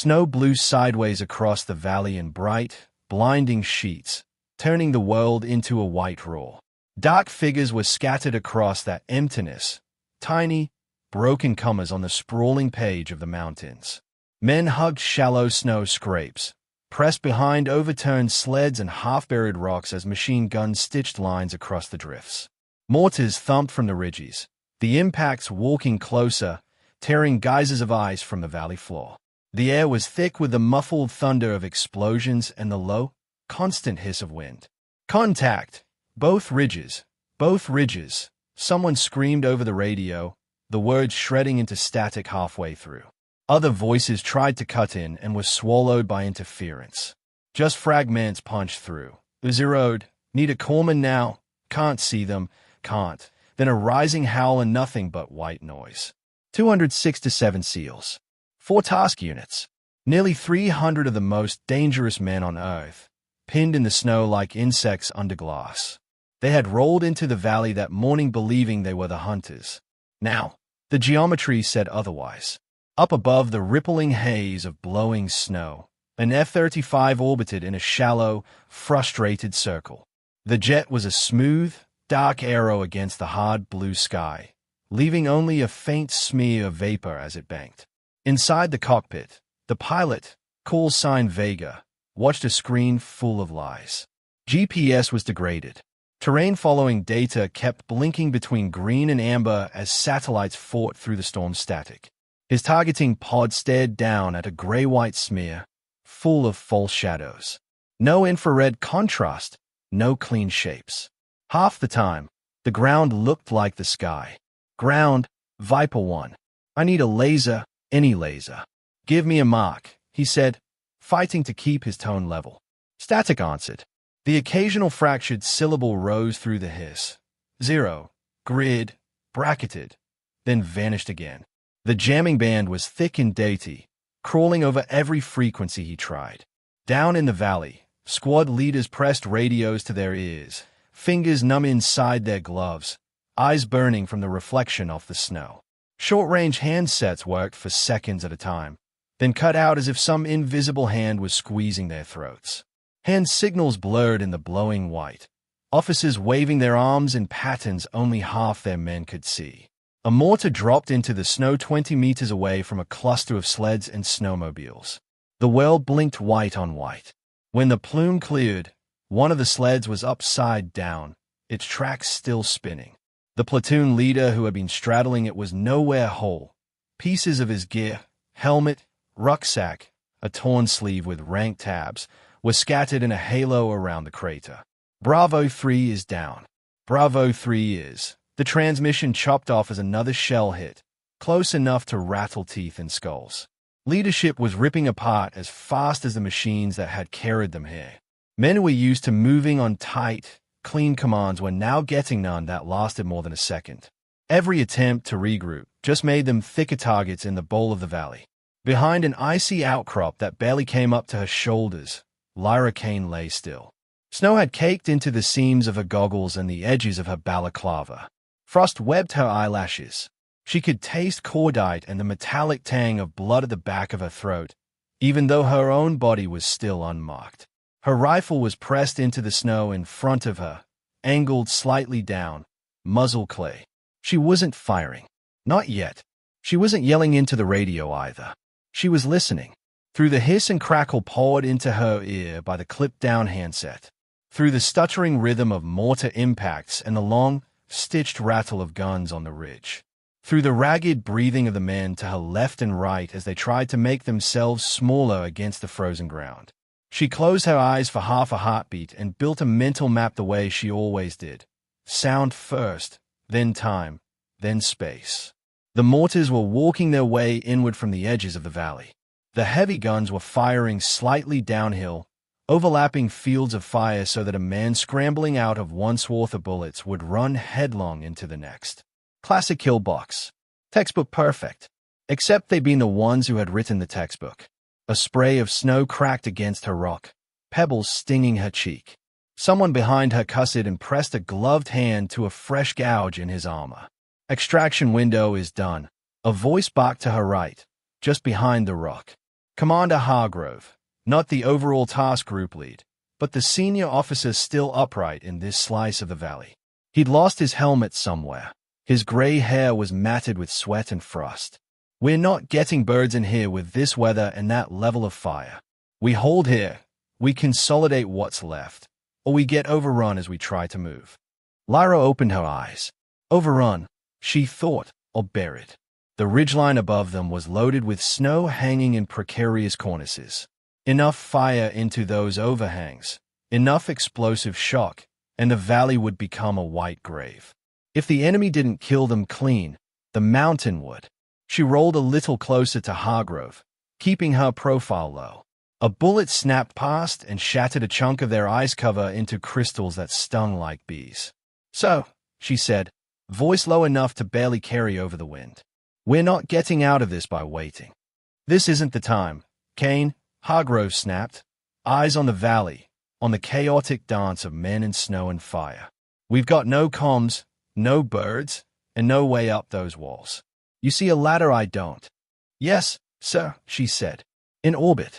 Snow blew sideways across the valley in bright, blinding sheets, turning the world into a white roar. Dark figures were scattered across that emptiness, tiny, broken commas on the sprawling page of the mountains. Men hugged shallow snow scrapes, pressed behind overturned sleds and half-buried rocks as machine guns stitched lines across the drifts. Mortars thumped from the ridges, the impacts walking closer, tearing geysers of ice from the valley floor. The air was thick with the muffled thunder of explosions and the low, constant hiss of wind. "Contact! Both ridges! Both ridges!" Someone screamed over the radio, the words shredding into static halfway through. Other voices tried to cut in and were swallowed by interference. Just fragments punched through. "Zeroed. Need a corpsman now. Can't see them. Can't." Then a rising howl and nothing but white noise. 206 to 7 SEALs. 4 task units. Nearly 300 of the most dangerous men on Earth, pinned in the snow like insects under glass. They had rolled into the valley that morning believing they were the hunters. Now, the geometry said otherwise. Up above the rippling haze of blowing snow, an F-35 orbited in a shallow, frustrated circle. The jet was a smooth, dark arrow against the hard blue sky, leaving only a faint smear of vapor as it banked. Inside the cockpit, the pilot, call sign Vega, watched a screen full of lies. GPS was degraded. Terrain-following data kept blinking between green and amber as satellites fought through the storm static. His targeting pod stared down at a gray-white smear, full of false shadows. No infrared contrast, no clean shapes. Half the time, the ground looked like the sky. "Ground, Viper 1. I need a laser, any laser. Give me a mark," he said, fighting to keep his tone level. Static answered. The occasional fractured syllable rose through the hiss. 0, grid, bracketed, then vanished again. The jamming band was thick and dainty, crawling over every frequency he tried. Down in the valley, squad leaders pressed radios to their ears, fingers numb inside their gloves, eyes burning from the reflection off the snow. Short-range handsets worked for seconds at a time, then cut out as if some invisible hand was squeezing their throats. Hand signals blurred in the blowing white, officers waving their arms in patterns only half their men could see. A mortar dropped into the snow 20 meters away from a cluster of sleds and snowmobiles. The world blinked white on white. When the plume cleared, one of the sleds was upside down, its tracks still spinning. The platoon leader who had been straddling it was nowhere whole. Pieces of his gear, helmet, rucksack, a torn sleeve with rank tabs, were scattered in a halo around the crater. "Bravo 3 is down. Bravo 3 is." The transmission chopped off as another shell hit, close enough to rattle teeth and skulls. Leadership was ripping apart as fast as the machines that had carried them here. Men who were used to moving on tight, clean commands were now getting none that lasted more than a second. Every attempt to regroup just made them thicker targets in the bowl of the valley. Behind an icy outcrop that barely came up to her shoulders, Lyra Kane lay still. Snow had caked into the seams of her goggles and the edges of her balaclava. Frost webbed her eyelashes. She could taste cordite and the metallic tang of blood at the back of her throat, even though her own body was still unmarked. Her rifle was pressed into the snow in front of her, angled slightly down, muzzle clay. She wasn't firing. Not yet. She wasn't yelling into the radio either. She was listening. Through the hiss and crackle poured into her ear by the clipped-down handset. Through the stuttering rhythm of mortar impacts and the long, stitched rattle of guns on the ridge. Through the ragged breathing of the men to her left and right as they tried to make themselves smaller against the frozen ground. She closed her eyes for half a heartbeat and built a mental map the way she always did. Sound first, then time, then space. The mortars were walking their way inward from the edges of the valley. The heavy guns were firing slightly downhill, overlapping fields of fire so that a man scrambling out of one swath of bullets would run headlong into the next. Classic kill box. Textbook perfect. Except they'd been the ones who had written the textbook. A spray of snow cracked against her rock, pebbles stinging her cheek. Someone behind her cussed and pressed a gloved hand to a fresh gouge in his armor. Extraction window is done. A voice barked to her right, just behind the rock. Commander Hargrove, not the overall task group lead, but the senior officer still upright in this slice of the valley. He'd lost his helmet somewhere. His gray hair was matted with sweat and frost. We're not getting birds in here with this weather and that level of fire. We hold here, we consolidate what's left, or we get overrun as we try to move. Lyra opened her eyes. Overrun, she thought, or buried. The ridgeline above them was loaded with snow hanging in precarious cornices. Enough fire into those overhangs, enough explosive shock, and the valley would become a white grave. If the enemy didn't kill them clean, the mountain would. She rolled a little closer to Hargrove, keeping her profile low. A bullet snapped past and shattered a chunk of their ice cover into crystals that stung like bees. So, she said, voice low enough to barely carry over the wind. We're not getting out of this by waiting. This isn't the time, Kane, Hargrove snapped, eyes on the valley, on the chaotic dance of men and snow and fire. We've got no comms, no birds, and no way up those walls. You see a ladder I don't. Yes, sir, she said. In orbit.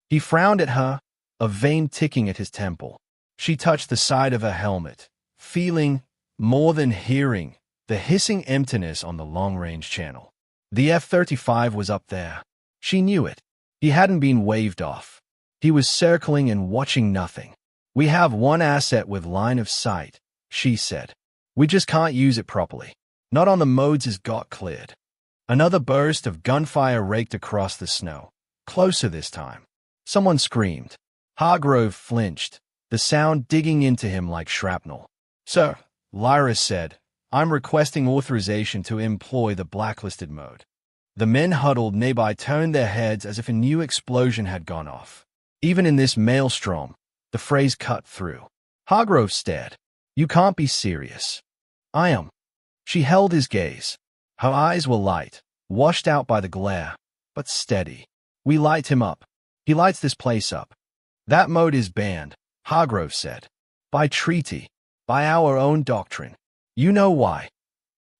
He frowned at her, a vein ticking at his temple. She touched the side of her helmet, feeling, more than hearing, the hissing emptiness on the long-range channel. The F-35 was up there. She knew it. He hadn't been waved off. He was circling and watching nothing. We have one asset with line of sight, she said. We just can't use it properly. Not on the modes as got cleared. Another burst of gunfire raked across the snow. Closer this time. Someone screamed. Hargrove flinched, the sound digging into him like shrapnel. Sir, Lyra said, I'm requesting authorization to employ the blacklisted mode. The men huddled nearby turned their heads as if a new explosion had gone off. Even in this maelstrom, the phrase cut through. Hargrove stared. You can't be serious. I am. She held his gaze. Her eyes were light, washed out by the glare, but steady. We light him up. He lights this place up. That mode is banned, Hargrove said. By treaty. By our own doctrine. You know why.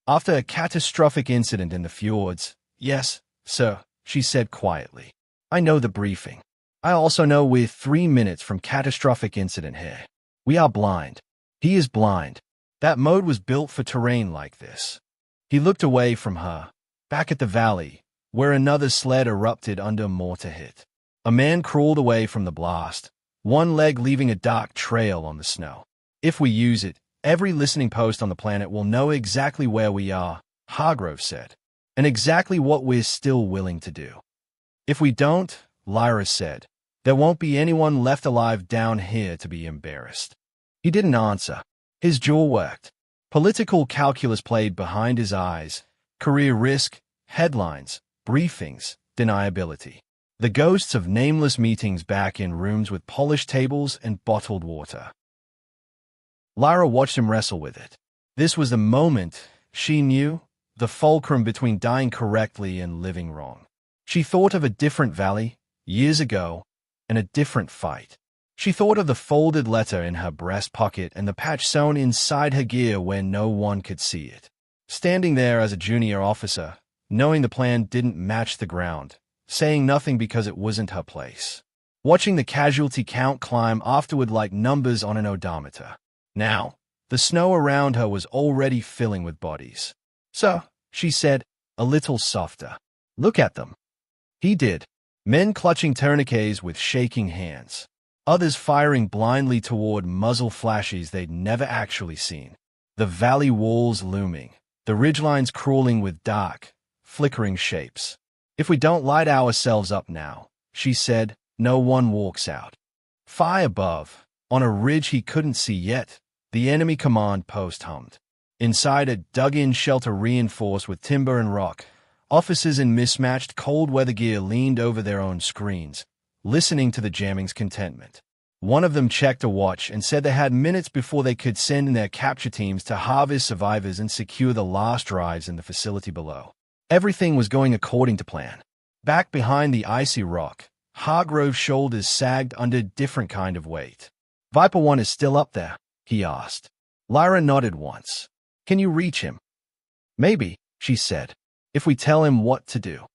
After a catastrophic incident in the fjords, yes, sir, she said quietly. I know the briefing. I also know we're 3 minutes from catastrophic incident here. We are blind. He is blind. That mode was built for terrain like this. He looked away from her, back at the valley, where another sled erupted under a mortar hit. A man crawled away from the blast, one leg leaving a dark trail on the snow. If we use it, every listening post on the planet will know exactly where we are, Hargrove said, and exactly what we're still willing to do. If we don't, Lyra said, there won't be anyone left alive down here to be embarrassed. He didn't answer. His jaw worked. Political calculus played behind his eyes. Career risk, headlines, briefings, deniability. The ghosts of nameless meetings back in rooms with polished tables and bottled water. Lyra watched him wrestle with it. This was the moment, she knew, the fulcrum between dying correctly and living wrong. She thought of a different valley, years ago, and a different fight. She thought of the folded letter in her breast pocket and the patch sewn inside her gear where no one could see it. Standing there as a junior officer, knowing the plan didn't match the ground, saying nothing because it wasn't her place. Watching the casualty count climb afterward like numbers on an odometer. Now, the snow around her was already filling with bodies. So, she said, a little softer. Look at them. He did. Men clutching tourniquets with shaking hands. Others firing blindly toward muzzle flashes they'd never actually seen. The valley walls looming. The ridgelines crawling with dark, flickering shapes. If we don't light ourselves up now, she said, no one walks out. Far above, on a ridge he couldn't see yet, the enemy command post hummed. Inside a dug-in shelter reinforced with timber and rock, officers in mismatched cold-weather gear leaned over their own screens, listening to the jamming's contentment. One of them checked a watch and said they had minutes before they could send in their capture teams to harvest survivors and secure the last drives in the facility below. Everything was going according to plan. Back behind the icy rock, Hargrove's shoulders sagged under a different kind of weight. Viper 1 is still up there, he asked. Lyra nodded once. Can you reach him? Maybe, she said, if we tell him what to do.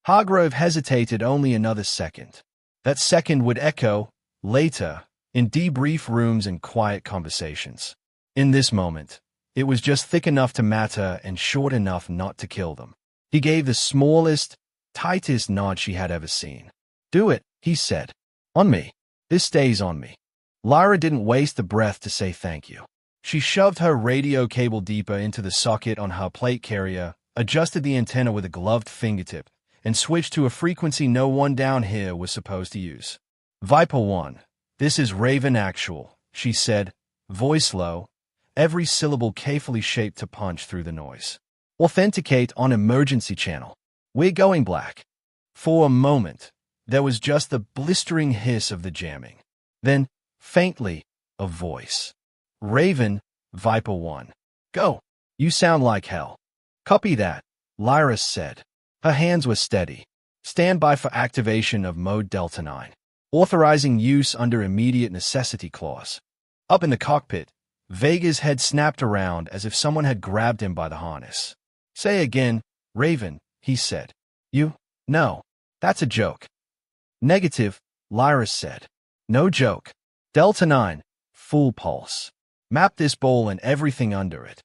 Hargrove hesitated only another second. That second would echo, later, in debrief rooms and quiet conversations. In this moment, it was just thick enough to matter and short enough not to kill them. He gave the smallest, tightest nod she had ever seen. "Do it," he said. "On me. This stays on me." Lyra didn't waste a breath to say thank you. She shoved her radio cable deeper into the socket on her plate carrier, adjusted the antenna with a gloved fingertip, and switched to a frequency no one down here was supposed to use. "Viper 1, this is Raven Actual," she said, voice low, every syllable carefully shaped to punch through the noise. "Authenticate on emergency channel. We're going black." For a moment, there was just the blistering hiss of the jamming. Then, faintly, a voice. "Raven, Viper 1. Go. You sound like hell." "Copy that," Lyra said. Her hands were steady. "Stand by for activation of Mode Delta 9. Authorizing use under immediate necessity clause." Up in the cockpit, Vega's head snapped around as if someone had grabbed him by the harness. "Say again, Raven," he said. No, that's a joke." "Negative," Lyra said. "No joke. Delta 9, full pulse. Map this ball and everything under it."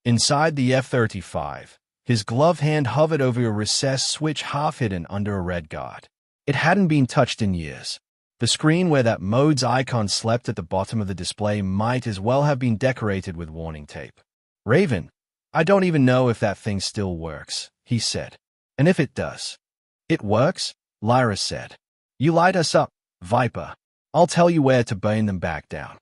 Inside the F-35, his gloved hand hovered over a recessed switch half hidden under a red guard. It hadn't been touched in years. The screen where that mode's icon slept at the bottom of the display might as well have been decorated with warning tape. "Raven, I don't even know if that thing still works," he said. "And if it does." "It works," Lyra said. "You light us up, Viper. I'll tell you where to burn them back down."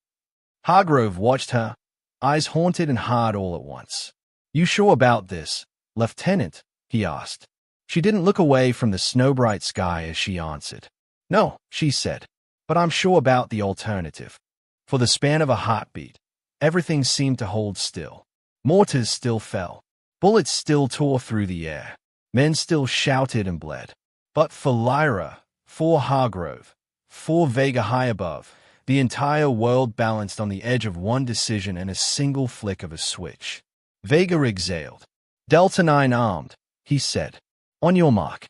Hargrove watched her, eyes haunted and hard all at once. "You sure about this, Lieutenant?" he asked. She didn't look away from the snow-bright sky as she answered. "No," she said, "but I'm sure about the alternative." For the span of a heartbeat, everything seemed to hold still. Mortars still fell. Bullets still tore through the air. Men still shouted and bled. But for Lyra, for Hargrove, for Vega high above, the entire world balanced on the edge of one decision and a single flick of a switch. Vega exhaled. "Delta 9 armed," he said. "On your mark."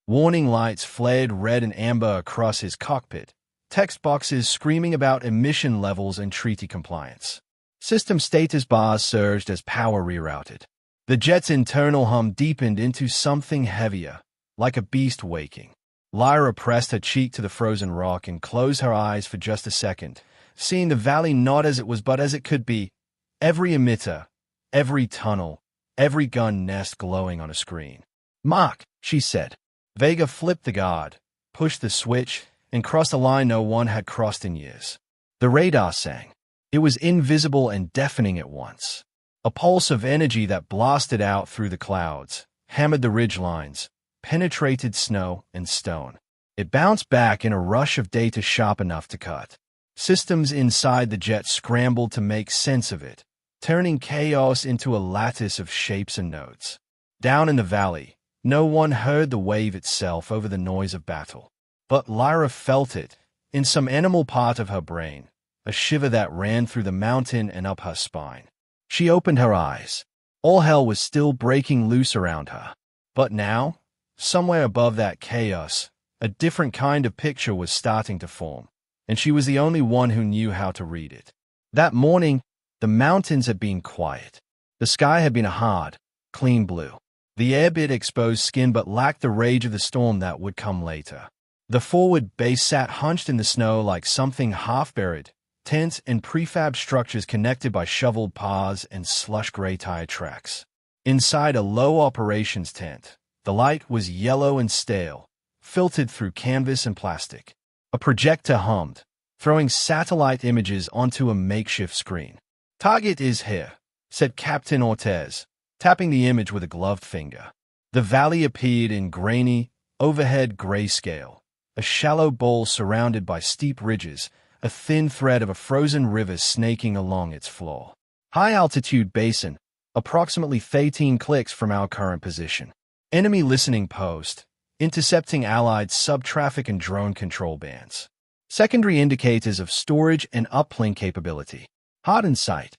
Warning lights flared red and amber across his cockpit, text boxes screaming about emission levels and treaty compliance. System status bars surged as power rerouted. The jet's internal hum deepened into something heavier, like a beast waking. Lyra pressed her cheek to the frozen rock and closed her eyes for just a second, seeing the valley not as it was but as it could be, every emitter, every tunnel, every gun nest glowing on a screen. "Mark," she said. Vega flipped the guard, pushed the switch, and crossed a line no one had crossed in years. The radar sang. It was invisible and deafening at once. A pulse of energy that blasted out through the clouds, hammered the ridgelines, penetrated snow and stone. It bounced back in a rush of data sharp enough to cut. Systems inside the jet scrambled to make sense of it, turning chaos into a lattice of shapes and nodes. Down in the valley, no one heard the wave itself over the noise of battle. But Lyra felt it, in some animal part of her brain, a shiver that ran through the mountain and up her spine. She opened her eyes. All hell was still breaking loose around her. But now, somewhere above that chaos, a different kind of picture was starting to form, and she was the only one who knew how to read it. That morning, the mountains had been quiet. The sky had been a hard, clean blue. The air bit exposed skin but lacked the rage of the storm that would come later. The forward base sat hunched in the snow like something half-buried, tents and prefab structures connected by shoveled paths and slush-gray tire tracks. Inside a low operations tent, the light was yellow and stale, filtered through canvas and plastic. A projector hummed, throwing satellite images onto a makeshift screen. "Target is here," said Captain Ortez, tapping the image with a gloved finger. The valley appeared in grainy, overhead grayscale, a shallow bowl surrounded by steep ridges, a thin thread of a frozen river snaking along its floor. "High-altitude basin, approximately 13 clicks from our current position. Enemy listening post, intercepting Allied sub-traffic and drone control bands. Secondary indicators of storage and uplink capability. Hard in sight."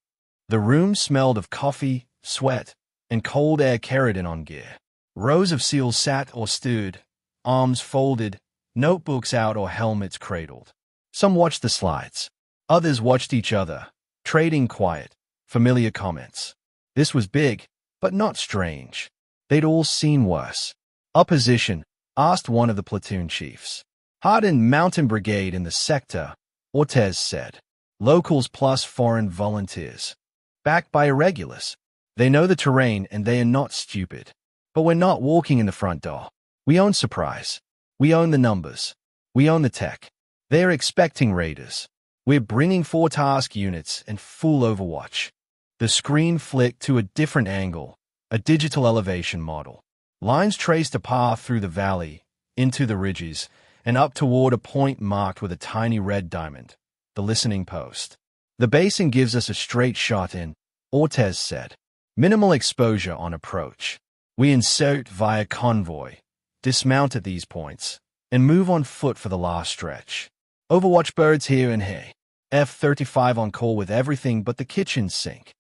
The room smelled of coffee, sweat, and cold air carried in on gear. Rows of seals sat or stood, arms folded, notebooks out or helmets cradled. Some watched the slides. Others watched each other, trading quiet, familiar comments. This was big, but not strange. They'd all seen worse. Opposition, asked one of the platoon chiefs. Hardened mountain brigade in the sector, Ortez said. Locals plus foreign volunteers. Backed by irregulars. They know the terrain and they are not stupid. But we're not walking in the front door. We own surprise. We own the numbers. We own the tech. They're expecting raiders. We're bringing 4 task units and full overwatch. The screen flicked to a different angle, a digital elevation model. Lines traced a path through the valley, into the ridges, and up toward a point marked with a tiny red diamond, the listening post. The basin gives us a straight shot in, Ortez said. Minimal exposure on approach. We insert via convoy, dismount at these points, and move on foot for the last stretch. Overwatch birds here and here. F-35 on call with everything but the kitchen sink.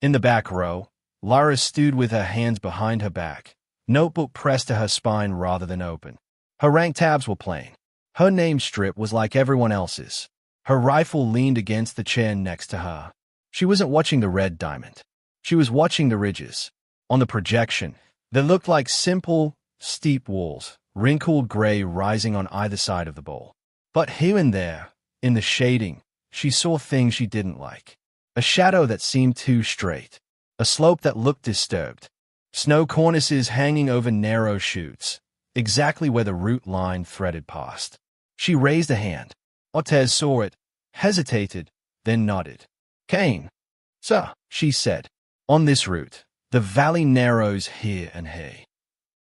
In the back row, Lyra stood with her hands behind her back, notebook pressed to her spine rather than open. Her rank tabs were plain. Her name strip was like everyone else's. Her rifle leaned against the chair next to her. She wasn't watching the red diamond. She was watching the ridges. On the projection, they looked like simple, steep walls, wrinkled gray rising on either side of the bowl. But here and there, in the shading, she saw things she didn't like. A shadow that seemed too straight. A slope that looked disturbed. Snow cornices hanging over narrow chutes, exactly where the route line threaded past. She raised a hand. Ortez saw it, hesitated, then nodded. Kane. Sir, she said. On this route, the valley narrows here and here.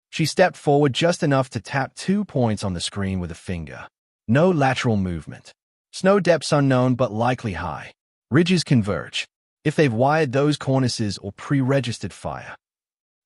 She stepped forward just enough to tap 2 points on the screen with a finger. No lateral movement. Snow depths unknown but likely high. Ridges converge. If they've wired those cornices or pre-registered fire.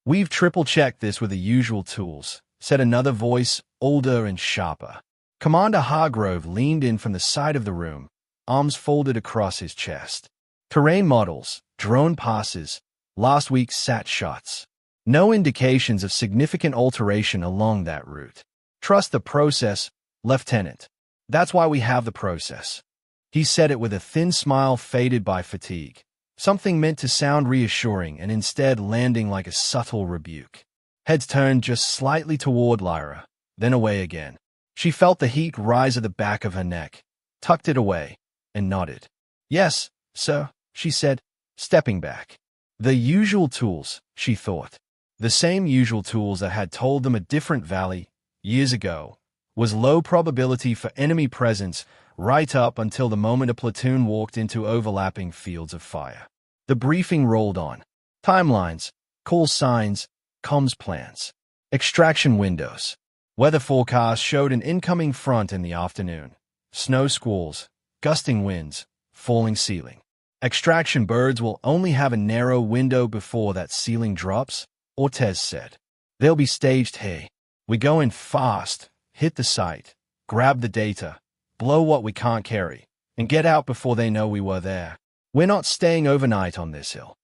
We've triple-checked this with the usual tools, said another voice, older and sharper. Commander Hargrove leaned in from the side of the room, arms folded across his chest. Terrain models, drone passes, last week's sat shots. No indications of significant alteration along that route. Trust the process, Lieutenant. That's why we have the process. He said it with a thin smile faded by fatigue, something meant to sound reassuring and instead landing like a subtle rebuke. Heads turned just slightly toward Lyra, then away again. She felt the heat rise at the back of her neck, tucked it away, and nodded. Yes, sir, she said, stepping back. The usual tools, she thought. The same usual tools that had told them a different valley, years ago, was low probability for enemy presence right up until the moment a platoon walked into overlapping fields of fire. The briefing rolled on. Timelines, call signs, comms plans, extraction windows. Weather forecasts showed an incoming front in the afternoon. Snow squalls, gusting winds, falling ceiling. Extraction birds will only have a narrow window before that ceiling drops, Ortez said. They'll be staged here. We go in fast, hit the site, grab the data, blow what we can't carry, and get out before they know we were there. We're not staying overnight on this hill.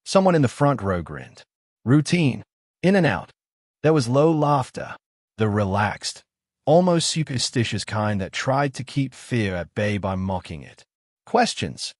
Someone in the front row grinned. Routine. In and out. There was low laughter. The relaxed, almost superstitious kind that tried to keep fear at bay by mocking it. Questions?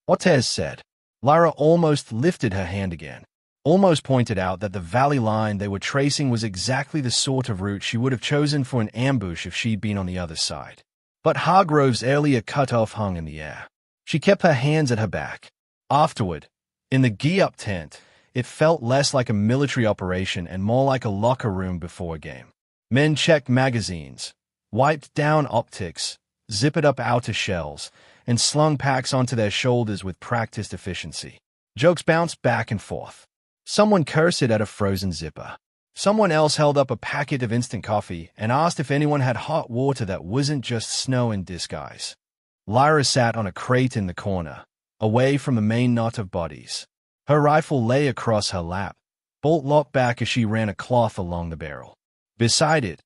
Ortez said. Lyra almost lifted her hand again. Almost pointed out that the valley line they were tracing was exactly the sort of route she would have chosen for an ambush if she'd been on the other side. But Hargrove's earlier cutoff hung in the air. She kept her hands at her back. Afterward, in the gi-up tent, it felt less like a military operation and more like a locker room before a game. Men checked magazines, wiped down optics, zippered up outer shells, and slung packs onto their shoulders with practiced efficiency. Jokes bounced back and forth. Someone cursed at a frozen zipper. Someone else held up a packet of instant coffee and asked if anyone had hot water that wasn't just snow in disguise. Lyra sat on a crate in the corner, away from the main knot of bodies. Her rifle lay across her lap, bolt locked back as she ran a cloth along the barrel. Beside it,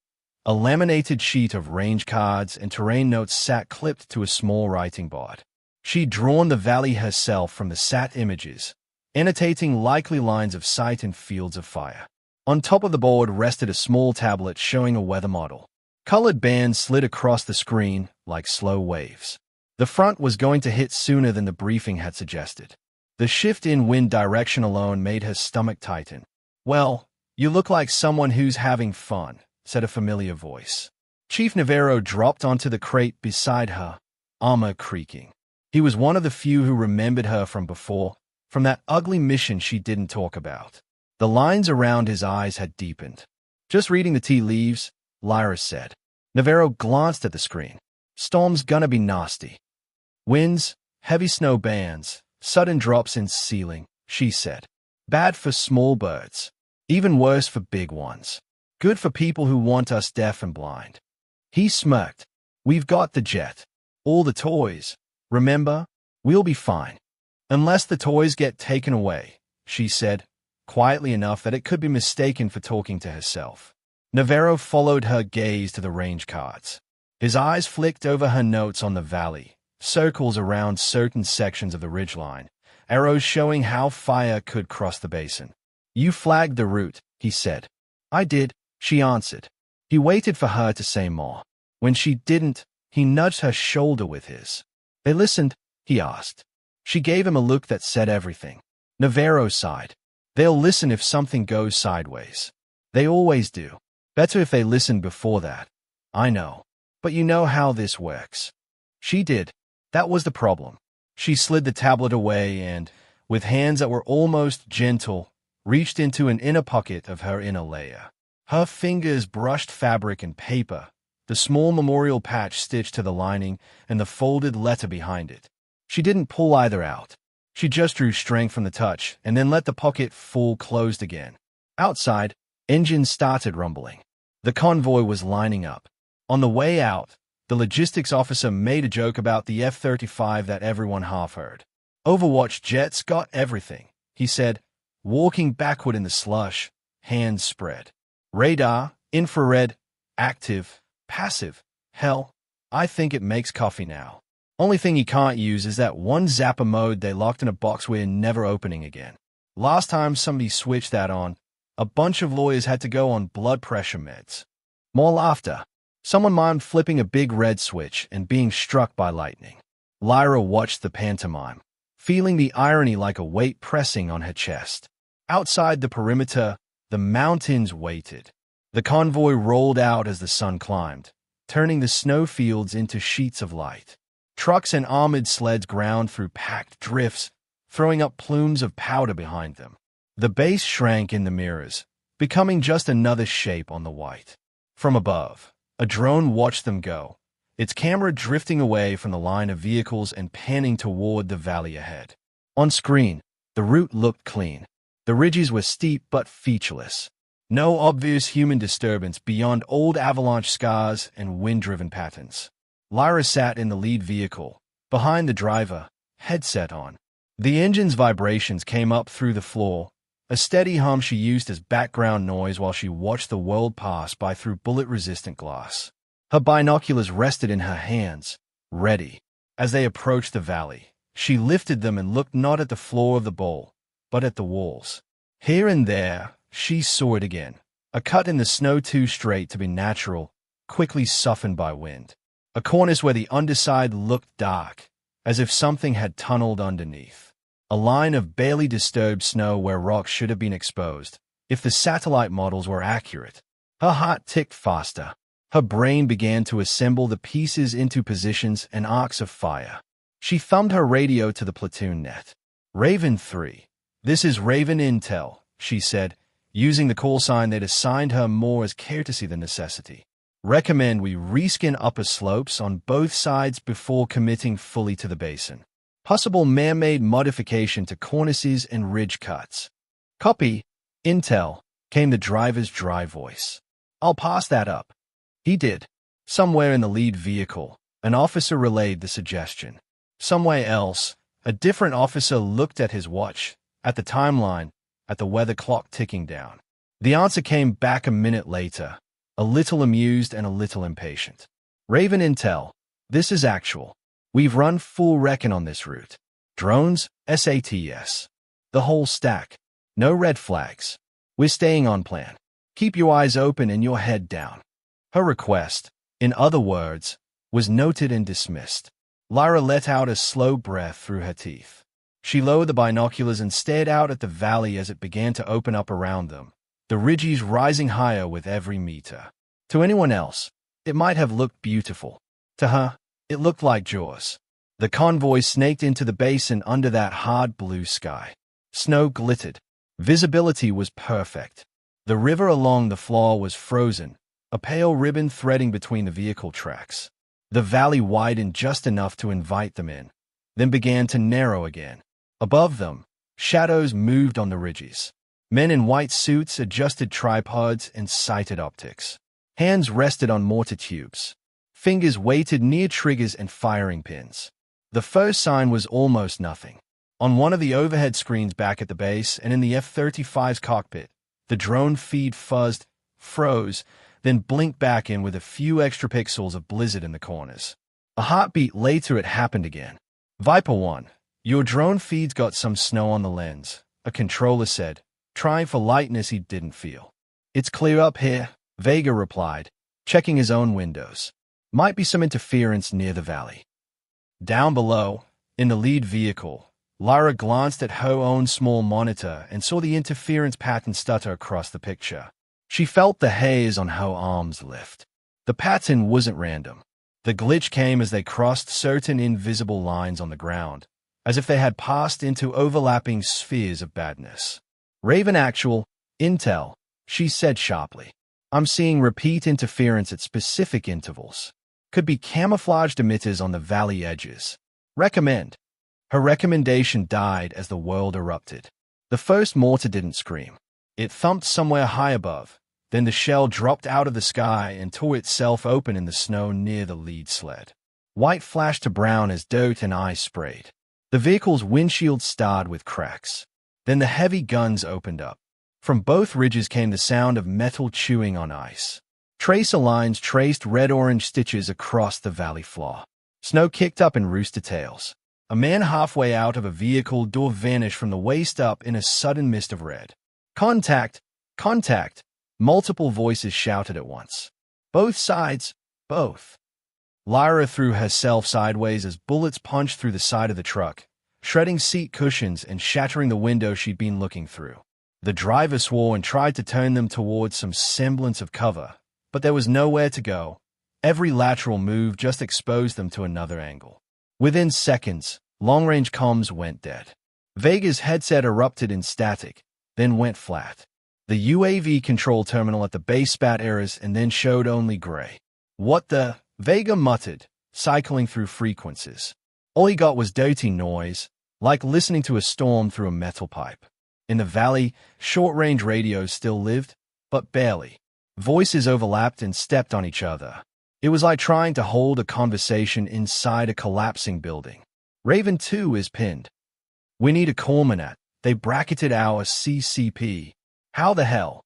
a laminated sheet of range cards and terrain notes sat clipped to a small writing board. She'd drawn the valley herself from the sat images, annotating likely lines of sight and fields of fire. On top of the board rested a small tablet showing a weather model. Colored bands slid across the screen like slow waves. The front was going to hit sooner than the briefing had suggested. The shift in wind direction alone made her stomach tighten. "Well, you look like someone who's having fun," said a familiar voice. Chief Navarro dropped onto the crate beside her, armor creaking. He was one of the few who remembered her from before, from that ugly mission she didn't talk about. The lines around his eyes had deepened. "Just reading the tea leaves," Lyra said. Navarro glanced at the screen. "Storm's gonna be nasty. Winds, heavy snow bands, sudden drops in ceiling," she said. "Bad for small birds. Even worse for big ones. Good for people who want us deaf and blind." He smirked. "We've got the jet. All the toys. Remember? We'll be fine. Unless the toys get taken away," she said, quietly enough that it could be mistaken for talking to herself. Navarro followed her gaze to the range cards. His eyes flicked over her notes on the valley, circles around certain sections of the ridgeline, arrows showing how fire could cross the basin. "You flagged the route," he said. "I did," she answered. He waited for her to say more. When she didn't, he nudged her shoulder with his. "They listened?" he asked. She gave him a look that said everything. Navarro sighed. "They'll listen if something goes sideways. They always do. Better if they listened before that." "I know. But you know how this works." She did. That was the problem. She slid the tablet away and, with hands that were almost gentle, reached into an inner pocket of her inner layer. Her fingers brushed fabric and paper, the small memorial patch stitched to the lining and the folded letter behind it. She didn't pull either out. She just drew strength from the touch and then let the pocket fall closed again. Outside, engines started rumbling. The convoy was lining up. On the way out, the logistics officer made a joke about the F-35 that everyone half heard. "Overwatch jets got everything," he said, walking backward in the slush, hands spread. "Radar, infrared, active, passive. Hell, I think it makes coffee now. Only thing you can't use is that one zapper mode they locked in a box we're never opening again. Last time somebody switched that on, a bunch of lawyers had to go on blood pressure meds." More laughter. Someone mimed flipping a big red switch and being struck by lightning. Lyra watched the pantomime, feeling the irony like a weight pressing on her chest. Outside the perimeter, the mountains waited. The convoy rolled out as the sun climbed, turning the snowfields into sheets of light. Trucks and armored sleds ground through packed drifts, throwing up plumes of powder behind them. The base shrank in the mirrors, becoming just another shape on the white. From above, a drone watched them go, its camera drifting away from the line of vehicles and panning toward the valley ahead. On screen, the route looked clean. The ridges were steep but featureless. No obvious human disturbance beyond old avalanche scars and wind-driven patterns. Lyra sat in the lead vehicle, behind the driver, headset on. The engine's vibrations came up through the floor, a steady hum she used as background noise while she watched the world pass by through bullet-resistant glass. Her binoculars rested in her hands, ready. As they approached the valley, she lifted them and looked not at the floor of the bowl, but at the walls. Here and there, she saw it again, a cut in the snow too straight to be natural, quickly softened by wind. A cornice where the underside looked dark, as if something had tunneled underneath. A line of barely disturbed snow where rocks should have been exposed, if the satellite models were accurate. Her heart ticked faster. Her brain began to assemble the pieces into positions and arcs of fire. She thumbed her radio to the platoon net. "Raven 3. This is Raven Intel," she said, using the call sign they'd assigned her more as courtesy than necessity. "Recommend we reskin upper slopes on both sides before committing fully to the basin. Possible man-made modification to cornices and ridge cuts." "Copy, Intel," came the driver's dry voice. "I'll pass that up." He did. Somewhere in the lead vehicle, an officer relayed the suggestion. Somewhere else, a different officer looked at his watch, at the timeline, at the weather clock ticking down. The answer came back a minute later, a little amused and a little impatient. "Raven Intel, this is actual. We've run full recon on this route. Drones, SATS. The whole stack. No red flags. We're staying on plan. Keep your eyes open and your head down. Her request, in other words, was noted and dismissed. Lyra let out a slow breath through her teeth. She lowered the binoculars and stared out at the valley as it began to open up around them, the ridges rising higher with every meter. To anyone else, it might have looked beautiful. To her, it looked like Jaws. The convoy snaked into the basin under that hard blue sky. Snow glittered. Visibility was perfect. The river along the floor was frozen, a pale ribbon threading between the vehicle tracks. The valley widened just enough to invite them in, then began to narrow again. Above them, shadows moved on the ridges. Men in white suits adjusted tripods and sighted optics. Hands rested on mortar tubes. Fingers weighted near triggers and firing pins. The first sign was almost nothing. On one of the overhead screens back at the base and in the F-35's cockpit, the drone feed fuzzed, froze, then blinked back in with a few extra pixels of blizzard in the corners. A heartbeat later it happened again. Viper 1, your drone feed's got some snow on the lens, a controller said, trying for lightness he didn't feel. It's clear up here, Vega replied, checking his own windows. Might be some interference near the valley. Down below, in the lead vehicle, Lyra glanced at her own small monitor and saw the interference pattern stutter across the picture. She felt the hairs on her arms lift. The pattern wasn't random. The glitch came as they crossed certain invisible lines on the ground, as if they had passed into overlapping spheres of badness. Raven Actual, Intel, she said sharply. I'm seeing repeat interference at specific intervals. Could be camouflaged emitters on the valley edges. Recommend. Her recommendation died as the world erupted. The first mortar didn't scream. It thumped somewhere high above. Then the shell dropped out of the sky and tore itself open in the snow near the lead sled. White flashed to brown as dirt and ice sprayed. The vehicle's windshield starred with cracks. Then the heavy guns opened up. From both ridges came the sound of metal chewing on ice. Tracer lines traced red-orange stitches across the valley floor. Snow kicked up in rooster tails. A man halfway out of a vehicle door vanished from the waist up in a sudden mist of red. Contact! Contact! Multiple voices shouted at once. Both sides! Both! Lyra threw herself sideways as bullets punched through the side of the truck, shredding seat cushions and shattering the window she'd been looking through. The driver swore and tried to turn them towards some semblance of cover, but there was nowhere to go. Every lateral move just exposed them to another angle. Within seconds, long-range comms went dead. Vega's headset erupted in static, then went flat. The UAV control terminal at the base spat errors and then showed only gray. What the? Vega muttered, cycling through frequencies. All he got was dirty noise, like listening to a storm through a metal pipe. In the valley, short-range radios still lived, but barely. Voices overlapped and stepped on each other. It was like trying to hold a conversation inside a collapsing building. Raven 2 is pinned. We need a corpsman. They bracketed our CCP. How the hell?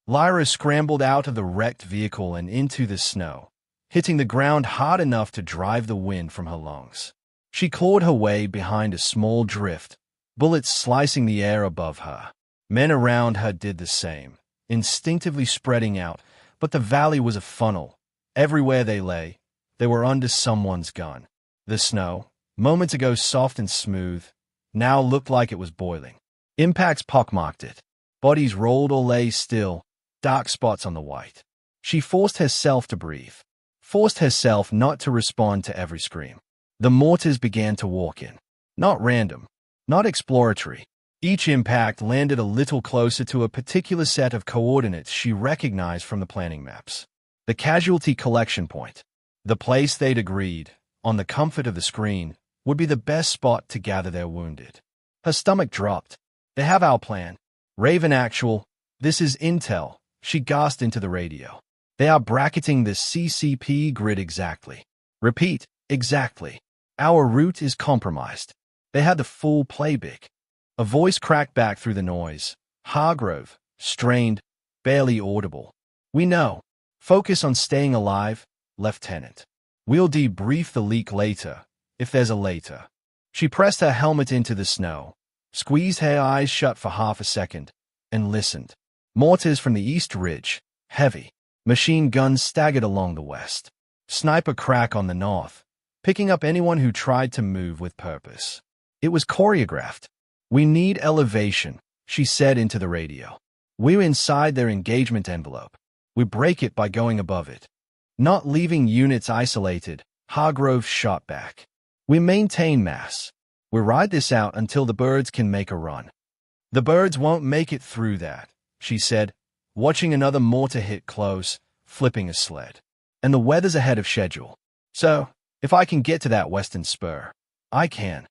Lyra scrambled out of the wrecked vehicle and into the snow, hitting the ground hard enough to drive the wind from her lungs. She clawed her way behind a small drift, bullets slicing the air above her. Men around her did the same, instinctively spreading out, but the valley was a funnel. Everywhere they lay, they were under someone's gun. The snow, moments ago soft and smooth, now looked like it was boiling. Impacts pockmarked it. Bodies rolled or lay still, dark spots on the white. She forced herself to breathe, forced herself not to respond to every scream. The mortars began to walk in. Not random, not exploratory. Each impact landed a little closer to a particular set of coordinates she recognized from the planning maps. The casualty collection point. The place they'd agreed, on the comfort of the screen, would be the best spot to gather their wounded. Her stomach dropped. They have our plan. Raven Actual, this is Intel, she gasped into the radio. They are bracketing the CCP grid exactly. Repeat, exactly. Our route is compromised. They had the full playbook. A voice cracked back through the noise. Hargrove, strained, barely audible. We know. Focus on staying alive, Lieutenant. We'll debrief the leak later, if there's a later. She pressed her helmet into the snow, squeezed her eyes shut for half a second, and listened. Mortars from the east ridge, heavy. Machine guns staggered along the west. Sniper crack on the north, picking up anyone who tried to move with purpose. It was choreographed. "We need elevation," she said into the radio. "We're inside their engagement envelope. We break it by going above it. Not leaving units isolated," Hargrove shot back. "We maintain mass. We ride this out until the birds can make a run." "The birds won't make it through that," she said, watching another mortar hit close, flipping a sled. "And the weather's ahead of schedule. So, if I can get to that western spur, I can."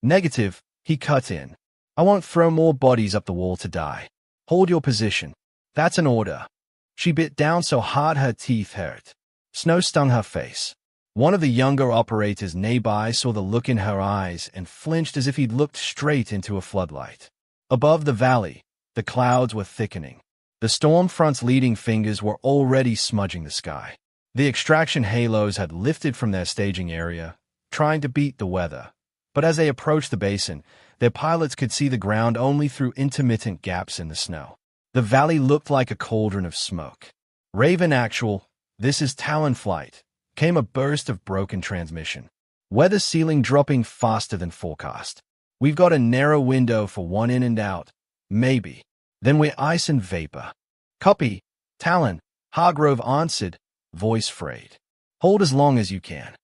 "Negative," he cut in. "I won't throw more bodies up the wall to die. Hold your position. That's an order." She bit down so hard her teeth hurt. Snow stung her face. One of the younger operators nearby saw the look in her eyes and flinched as if he'd looked straight into a floodlight. Above the valley, the clouds were thickening. The storm front's leading fingers were already smudging the sky. The extraction halos had lifted from their staging area, trying to beat the weather. But as they approached the basin, their pilots could see the ground only through intermittent gaps in the snow. The valley looked like a cauldron of smoke. "Raven Actual, this is Talon Flight," came a burst of broken transmission. "Weather ceiling dropping faster than forecast. We've got a narrow window for one in and out, maybe. Then we're ice and vapor." "Copy, Talon," Hargrove answered, voice frayed. "Hold as long as you can."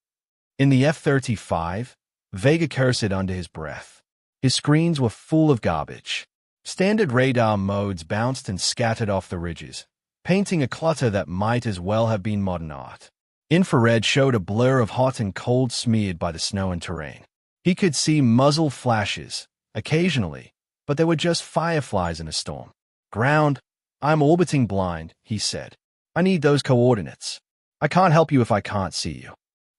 In the F-35, Vega cursed under his breath. His screens were full of garbage. Standard radar modes bounced and scattered off the ridges, painting a clutter that might as well have been modern art. Infrared showed a blur of hot and cold smeared by the snow and terrain. He could see muzzle flashes, occasionally, but they were just fireflies in a storm. "Ground, I'm orbiting blind," he said. "I need those coordinates. I can't help you if I can't see you."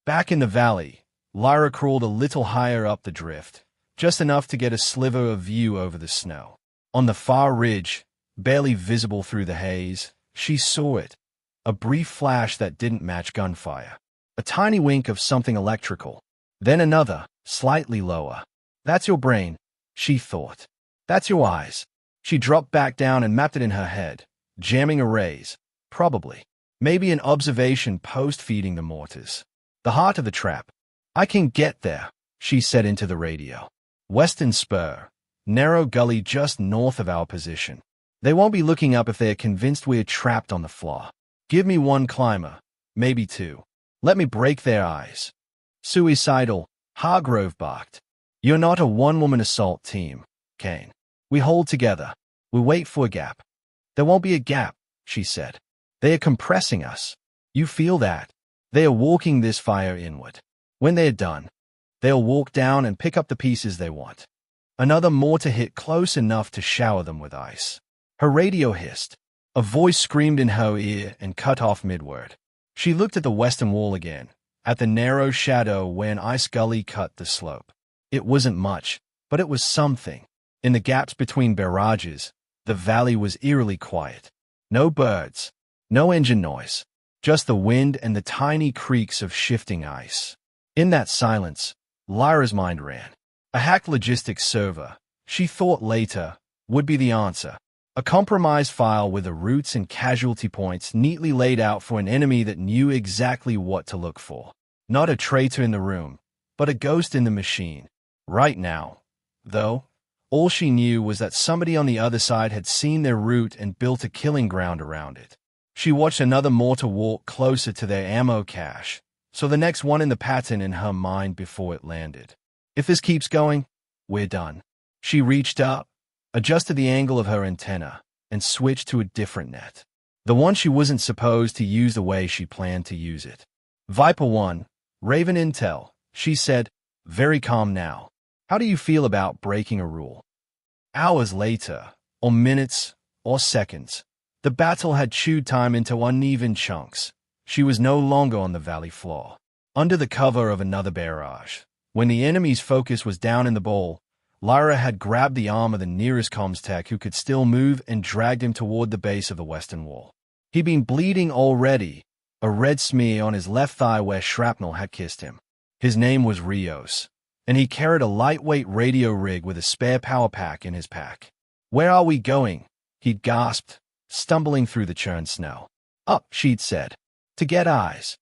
Back in the valley, Lyra crawled a little higher up the drift, just enough to get a sliver of view over the snow. On the far ridge, barely visible through the haze, she saw it. A brief flash that didn't match gunfire. A tiny wink of something electrical. Then another, slightly lower. "That's your brain," she thought. "That's your eyes." She dropped back down and mapped it in her head, jamming arrays. Probably. Maybe an observation post feeding the mortars. The heart of the trap. "I can get there," she said into the radio. "Western spur. Narrow gully just north of our position. They won't be looking up if they are convinced we're trapped on the floor. Give me one climber, maybe two. Let me break their eyes." "Suicidal," Hargrove barked. "You're not a one-woman assault team, Kane. We hold together. We wait for a gap." "There won't be a gap," she said. "They are compressing us. You feel that? They are walking this fire inward. When they're done, they'll walk down and pick up the pieces they want." Another mortar hit close enough to shower them with ice. Her radio hissed. A voice screamed in her ear and cut off mid-word. She looked at the western wall again, at the narrow shadow where an ice gully cut the slope. It wasn't much, but it was something. In the gaps between barrages, the valley was eerily quiet. No birds, no engine noise, just the wind and the tiny creaks of shifting ice. In that silence, Lyra's mind ran. A hacked logistics server, she thought later, would be the answer. A compromised file with the routes and casualty points neatly laid out for an enemy that knew exactly what to look for. Not a traitor in the room, but a ghost in the machine. Right now, though, all she knew was that somebody on the other side had seen their route and built a killing ground around it. She watched another mortar walk closer to their ammo cache, so the next one in the pattern in her mind before it landed. If this keeps going, we're done. She reached up, adjusted the angle of her antenna, and switched to a different net. The one she wasn't supposed to use the way she planned to use it. "Viper 1, Raven Intel," she said, very calm now. "How do you feel about breaking a rule?" Hours later, or minutes, or seconds, the battle had chewed time into uneven chunks. She was no longer on the valley floor. Under the cover of another barrage, when the enemy's focus was down in the bowl, Lyra had grabbed the arm of the nearest comms tech who could still move and dragged him toward the base of the western wall. He'd been bleeding already, a red smear on his left thigh where shrapnel had kissed him. His name was Rios, and he carried a lightweight radio rig with a spare power pack in his pack. "Where are we going?" he'd gasped, stumbling through the churned snow. Up, she'd said. To get eyes.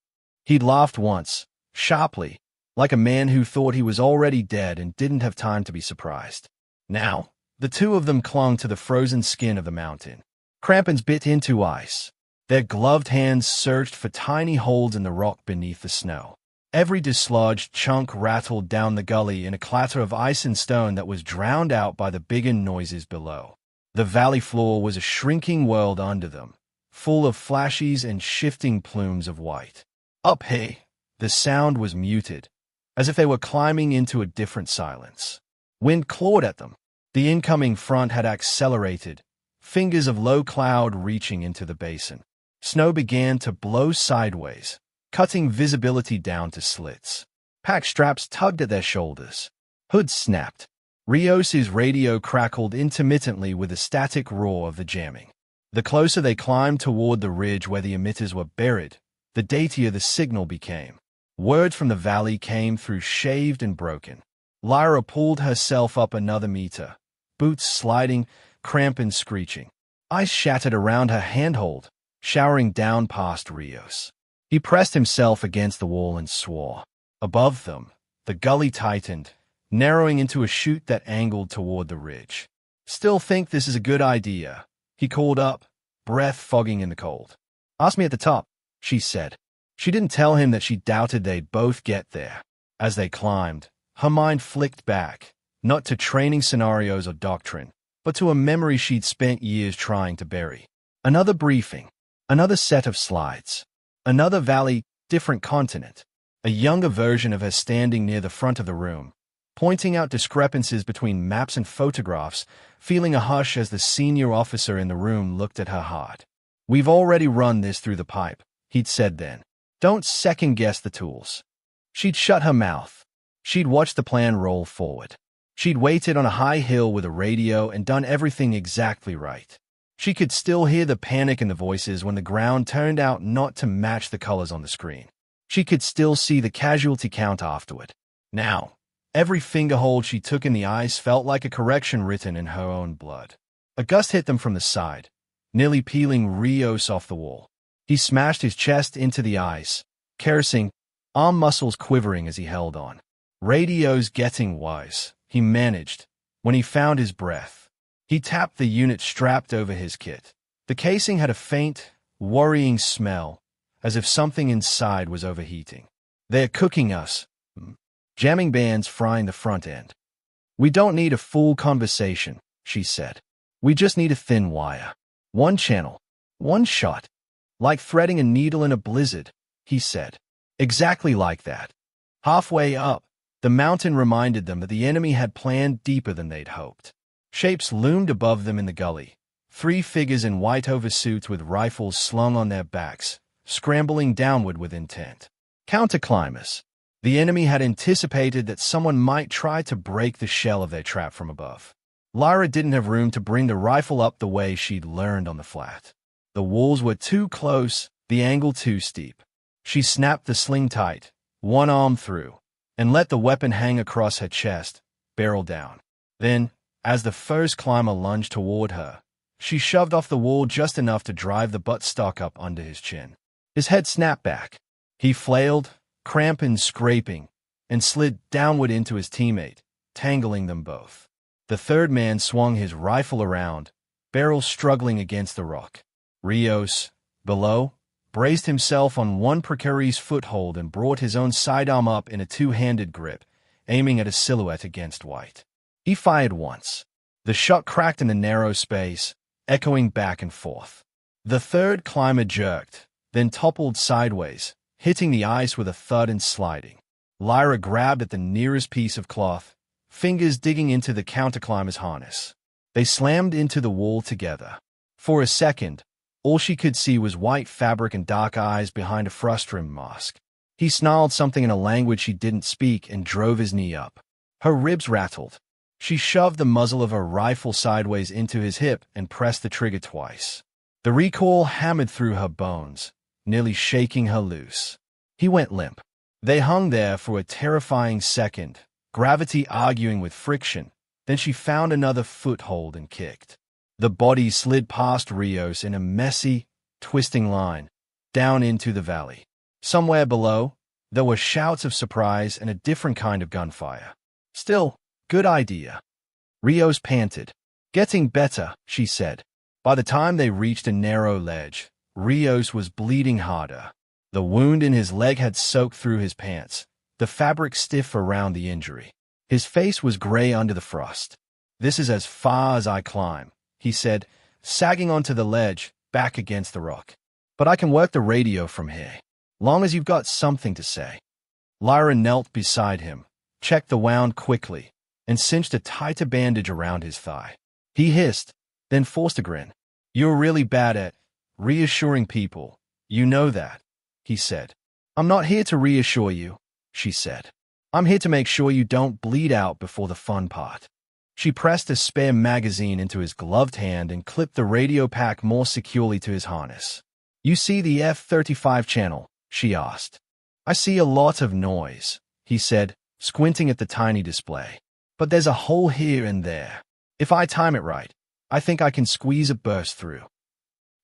He'd laughed once, sharply, like a man who thought he was already dead and didn't have time to be surprised. Now, the two of them clung to the frozen skin of the mountain. Crampons bit into ice. Their gloved hands searched for tiny holes in the rock beneath the snow. Every dislodged chunk rattled down the gully in a clatter of ice and stone that was drowned out by the bigger noises below. The valley floor was a shrinking world under them, full of flashes and shifting plumes of white. Up hey, the sound was muted, as if they were climbing into a different silence. Wind clawed at them. The incoming front had accelerated, fingers of low cloud reaching into the basin. Snow began to blow sideways, cutting visibility down to slits. Pack straps tugged at their shoulders. Hoods snapped. Rios's radio crackled intermittently with the static roar of the jamming. The closer they climbed toward the ridge where the emitters were buried, the daintier the signal became. Word from the valley came through shaved and broken. Lyra pulled herself up another meter, boots sliding, crampons screeching. Ice shattered around her handhold, showering down past Rios. He pressed himself against the wall and swore. Above them, the gully tightened, narrowing into a chute that angled toward the ridge. Still think this is a good idea, he called up, breath fogging in the cold. Ask me at the top, she said. She didn't tell him that she doubted they'd both get there. As they climbed, her mind flicked back, not to training scenarios or doctrine, but to a memory she'd spent years trying to bury. Another briefing, another set of slides, another valley, different continent. A younger version of her standing near the front of the room, pointing out discrepancies between maps and photographs, feeling a hush as the senior officer in the room looked at her hard. We've already run this through the pipe, he'd said then. Don't second-guess the tools. She'd shut her mouth. She'd watched the plan roll forward. She'd waited on a high hill with a radio and done everything exactly right. She could still hear the panic in the voices when the ground turned out not to match the colors on the screen. She could still see the casualty count afterward. Now, every fingerhold she took in the ice felt like a correction written in her own blood. A gust hit them from the side, nearly peeling Rios off the wall. He smashed his chest into the ice, cursing, arm muscles quivering as he held on. Radio's getting wise, he managed, when he found his breath. He tapped the unit strapped over his kit. The casing had a faint, worrying smell, as if something inside was overheating. They're cooking us. Jamming bands frying the front end. We don't need a full conversation, she said. We just need a thin wire. One channel. One shot. Like threading a needle in a blizzard, he said. Exactly like that. Halfway up, the mountain reminded them that the enemy had planned deeper than they'd hoped. Shapes loomed above them in the gully. 3 figures in white oversuits with rifles slung on their backs, scrambling downward with intent. Counterclimbers. The enemy had anticipated that someone might try to break the shell of their trap from above. Lyra didn't have room to bring the rifle up the way she'd learned on the flat. The walls were too close, the angle too steep. She snapped the sling tight, one arm through, and let the weapon hang across her chest, barrel down. Then, as the first climber lunged toward her, she shoved off the wall just enough to drive the buttstock up under his chin. His head snapped back. He flailed, cramping, scraping, and slid downward into his teammate, tangling them both. The third man swung his rifle around, barrel struggling against the rock. Rios, below, braced himself on one precarious foothold and brought his own sidearm up in a two-handed grip, aiming at a silhouette against white. He fired once. The shot cracked in the narrow space, echoing back and forth. The third climber jerked, then toppled sideways, hitting the ice with a thud and sliding. Lyra grabbed at the nearest piece of cloth, fingers digging into the counterclimber's harness. They slammed into the wall together. For a second, all she could see was white fabric and dark eyes behind a frustrum mask. He snarled something in a language she didn't speak and drove his knee up. Her ribs rattled. She shoved the muzzle of her rifle sideways into his hip and pressed the trigger twice. The recoil hammered through her bones, nearly shaking her loose. He went limp. They hung there for a terrifying second, gravity arguing with friction. Then she found another foothold and kicked. The body slid past Rios in a messy, twisting line, down into the valley. Somewhere below, there were shouts of surprise and a different kind of gunfire. Still, good idea. Rios panted. Getting better, she said. By the time they reached a narrow ledge, Rios was bleeding harder. The wound in his leg had soaked through his pants, the fabric stiff around the injury. His face was gray under the frost. This is as far as I climb, he said, sagging onto the ledge, back against the rock. But I can work the radio from here, long as you've got something to say. Lyra knelt beside him, checked the wound quickly, and cinched a tighter bandage around his thigh. He hissed, then forced a grin. You're really bad at reassuring people. You know that, he said. I'm not here to reassure you, she said. I'm here to make sure you don't bleed out before the fun part. She pressed a spare magazine into his gloved hand and clipped the radio pack more securely to his harness. You see the F-35 channel? She asked. I see a lot of noise, he said, squinting at the tiny display. But there's a hole here and there. If I time it right, I think I can squeeze a burst through.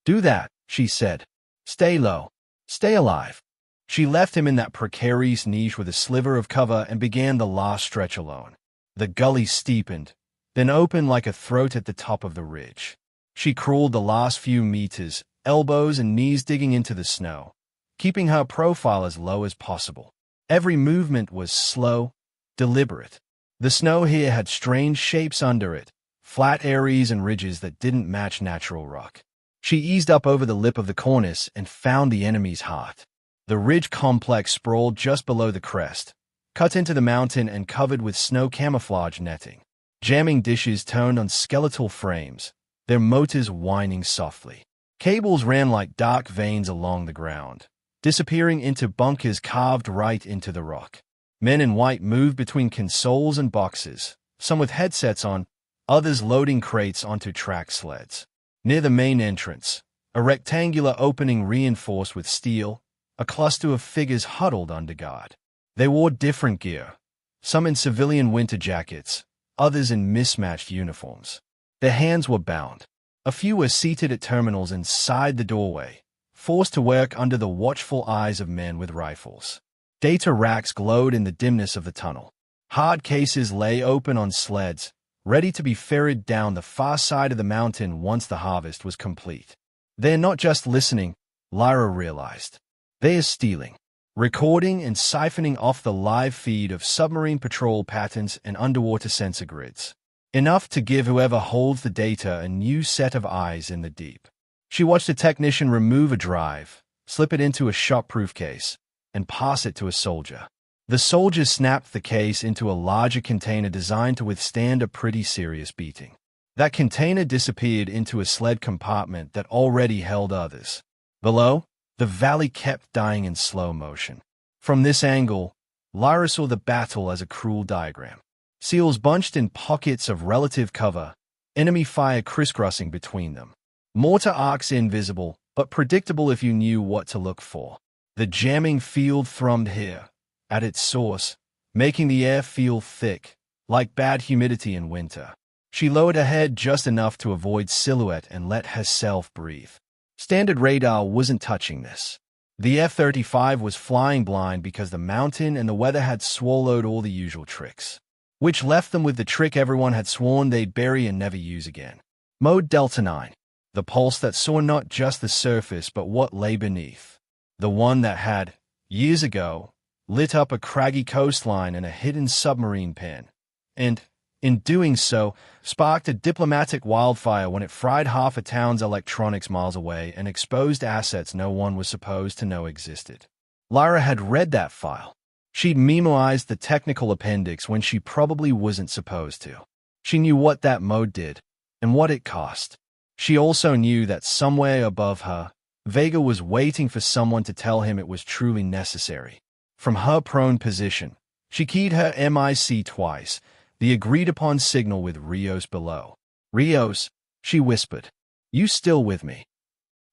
Do that, she said. Stay low. Stay alive. She left him in that precarious niche with a sliver of cover and began the last stretch alone. The gully steepened, then opened like a throat at the top of the ridge. She crawled the last few meters, elbows and knees digging into the snow, keeping her profile as low as possible. Every movement was slow, deliberate. The snow here had strange shapes under it, flat areas and ridges that didn't match natural rock. She eased up over the lip of the cornice and found the enemy's heart. The ridge complex sprawled just below the crest, cut into the mountain and covered with snow camouflage netting. Jamming dishes turned on skeletal frames, their motors whining softly. Cables ran like dark veins along the ground, disappearing into bunkers carved right into the rock. Men in white moved between consoles and boxes, some with headsets on, others loading crates onto track sleds. Near the main entrance, a rectangular opening reinforced with steel, a cluster of figures huddled under guard. They wore different gear, some in civilian winter jackets, others in mismatched uniforms. Their hands were bound. A few were seated at terminals inside the doorway, forced to work under the watchful eyes of men with rifles. Data racks glowed in the dimness of the tunnel. Hard cases lay open on sleds, ready to be ferried down the far side of the mountain once the harvest was complete. They're not just listening, Lyra realized. They're stealing, recording and siphoning off the live feed of submarine patrol patterns and underwater sensor grids. Enough to give whoever holds the data a new set of eyes in the deep. She watched a technician remove a drive, slip it into a shockproof case, and pass it to a soldier. The soldier snapped the case into a larger container designed to withstand a pretty serious beating. That container disappeared into a sled compartment that already held others. Below, the valley kept dying in slow motion. From this angle, Lyra saw the battle as a cruel diagram. Seals bunched in pockets of relative cover, enemy fire crisscrossing between them. Mortar arcs invisible, but predictable if you knew what to look for. The jamming field thrummed here, at its source, making the air feel thick, like bad humidity in winter. She lowered her head just enough to avoid silhouette and let herself breathe. Standard radar wasn't touching this. The F-35 was flying blind because the mountain and the weather had swallowed all the usual tricks, which left them with the trick everyone had sworn they'd bury and never use again. Mode Delta 9, the pulse that saw not just the surface but what lay beneath. The one that had, years ago, lit up a craggy coastline and a hidden submarine pen, and, in doing so, sparked a diplomatic wildfire when it fried half a town's electronics miles away and exposed assets no one was supposed to know existed. Lyra had read that file. She'd memoized the technical appendix when she probably wasn't supposed to. She knew what that mode did, and what it cost. She also knew that somewhere above her, Vega was waiting for someone to tell him it was truly necessary. From her prone position, she keyed her MIC twice, the agreed-upon signal with Rios below. Rios, she whispered. You still with me?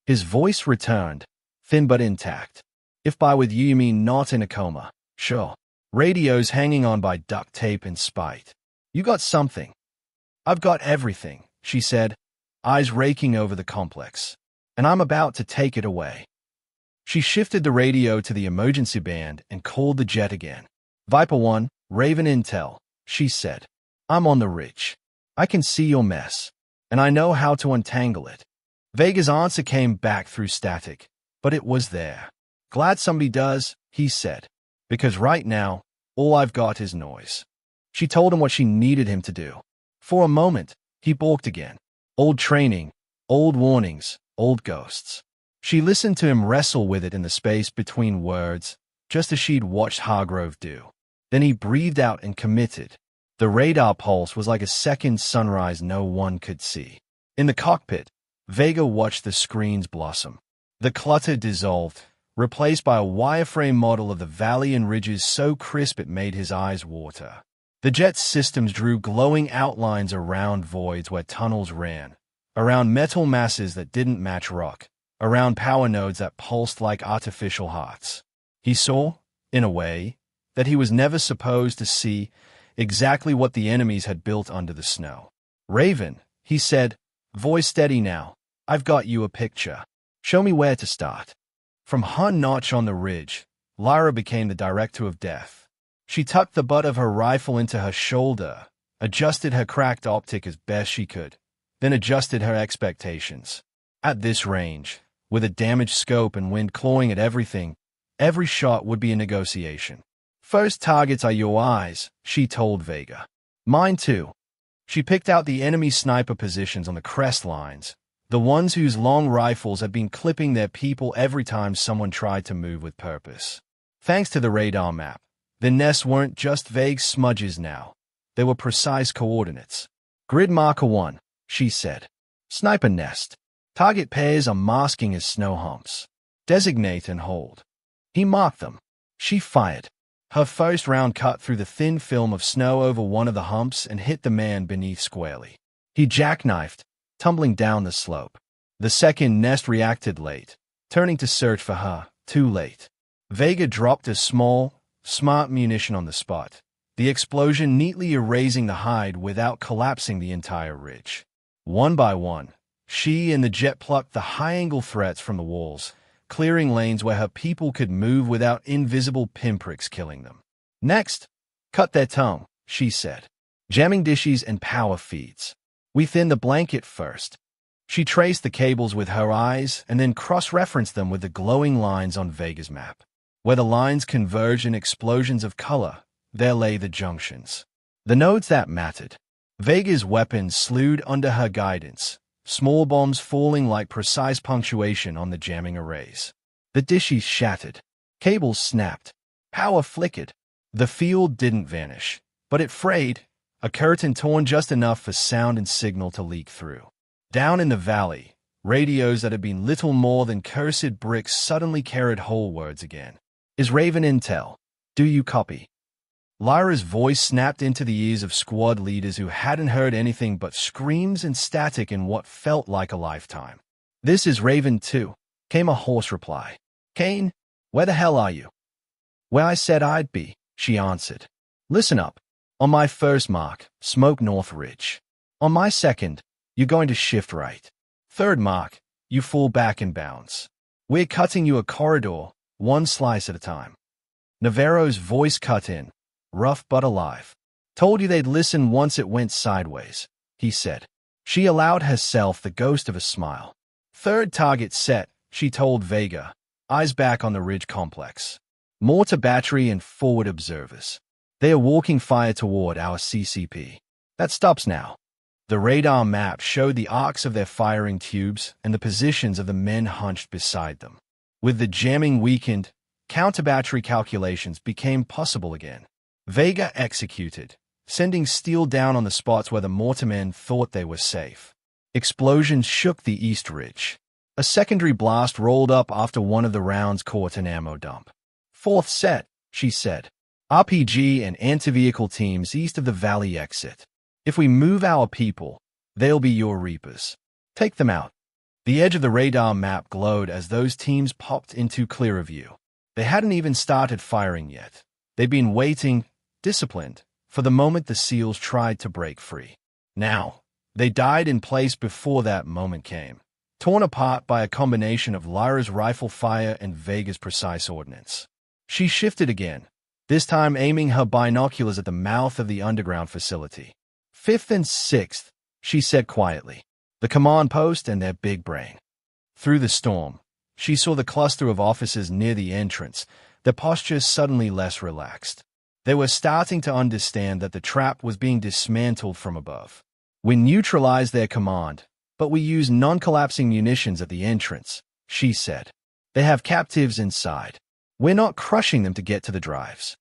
His voice returned, thin but intact. If by with you mean not in a coma, sure. Radio's hanging on by duct tape and spite. You got something. I've got everything, she said. eyes raking over the complex. And I'm about to take it away. She shifted the radio to the emergency band and called the jet again. Viper 1, Raven Intel, she said. I'm on the ridge. I can see your mess, and I know how to untangle it. Vega's answer came back through static, but it was there. Glad somebody does, he said, because right now, all I've got is noise. She told him what she needed him to do. For a moment, he balked again. Old training, old warnings, old ghosts. She listened to him wrestle with it in the space between words, just as she'd watched Hargrove do. Then he breathed out and committed. The radar pulse was like a second sunrise no one could see. In the cockpit, Vega watched the screens blossom. The clutter dissolved, replaced by a wireframe model of the valley and ridges so crisp it made his eyes water. The jet's systems drew glowing outlines around voids where tunnels ran, around metal masses that didn't match rock, around power nodes that pulsed like artificial hearts. He saw, in a way, that he was never supposed to see exactly what the enemies had built under the snow. Raven, he said, voice steady now, I've got you a picture. Show me where to start. From her notch on the ridge, Lyra became the director of death. She tucked the butt of her rifle into her shoulder, adjusted her cracked optic as best she could, then adjusted her expectations. At this range, with a damaged scope and wind clawing at everything, every shot would be a negotiation. First targets are your eyes, she told Vega. Mine too. She picked out the enemy sniper positions on the crest lines, the ones whose long rifles had been clipping their people every time someone tried to move with purpose. Thanks to the radar map, the nests weren't just vague smudges now. They were precise coordinates. Grid marker 1, she said. Sniper nest. Target pairs are masking as snow humps. Designate and hold. He marked them. She fired. Her first round cut through the thin film of snow over one of the humps and hit the man beneath squarely. He jackknifed, tumbling down the slope. The second nest reacted late, turning to search for her, too late. Vega dropped a small, smart munition on the spot, the explosion neatly erasing the hide without collapsing the entire ridge. One by one, she and the jet plucked the high-angle threats from the walls, clearing lanes where her people could move without invisible pinpricks killing them. Next, cut their tongue, she said. Jamming dishes and power feeds. We thin the blanket first. She traced the cables with her eyes and then cross-referenced them with the glowing lines on Vega's map. Where the lines converged in explosions of color, there lay the junctions. The nodes that mattered. Vega's weapons slewed under her guidance, small bombs falling like precise punctuation on the jamming arrays. The dishes shattered. Cables snapped. Power flickered. The field didn't vanish, but it frayed, a curtain torn just enough for sound and signal to leak through. Down in the valley, radios that had been little more than cursed bricks suddenly carried whole words again. Is Raven Intel? Do you copy? Lyra's voice snapped into the ears of squad leaders who hadn't heard anything but screams and static in what felt like a lifetime. This is Raven 2, came a hoarse reply. Kane, where the hell are you? Where I said I'd be, she answered. Listen up. On my first mark, smoke North Ridge. On my second, you're going to shift right. Third mark, you fall back and bounce. We're cutting you a corridor, one slice at a time. Navarro's voice cut in, rough but alive. Told you they'd listen once it went sideways, he said. She allowed herself the ghost of a smile. Third target set, she told Vega, eyes back on the ridge complex. Mortar battery and forward observers. They are walking fire toward our CCP. That stops now. The radar map showed the arcs of their firing tubes and the positions of the men hunched beside them. With the jamming weakened, counter-battery calculations became possible again. Vega executed, sending steel down on the spots where the mortarmen thought they were safe. Explosions shook the east ridge. A secondary blast rolled up after one of the rounds caught an ammo dump. Fourth set, she said. RPG and anti-vehicle teams east of the valley exit. If we move our people, they'll be your reapers. Take them out. The edge of the radar map glowed as those teams popped into clearer view. They hadn't even started firing yet. They'd been waiting, disciplined, for the moment the SEALs tried to break free. Now, They died in place before that moment came, torn apart by a combination of Lyra's rifle fire and Vega's precise ordnance. She shifted again, this time aiming her binoculars at the mouth of the underground facility. 5th and 6th, she said quietly. The command post and their big brain. Through the storm, she saw the cluster of officers near the entrance, their postures suddenly less relaxed. They were starting to understand that the trap was being dismantled from above. We neutralized their command, but we use non-collapsing munitions at the entrance, she said. They have captives inside. We're not crushing them to get to the drives.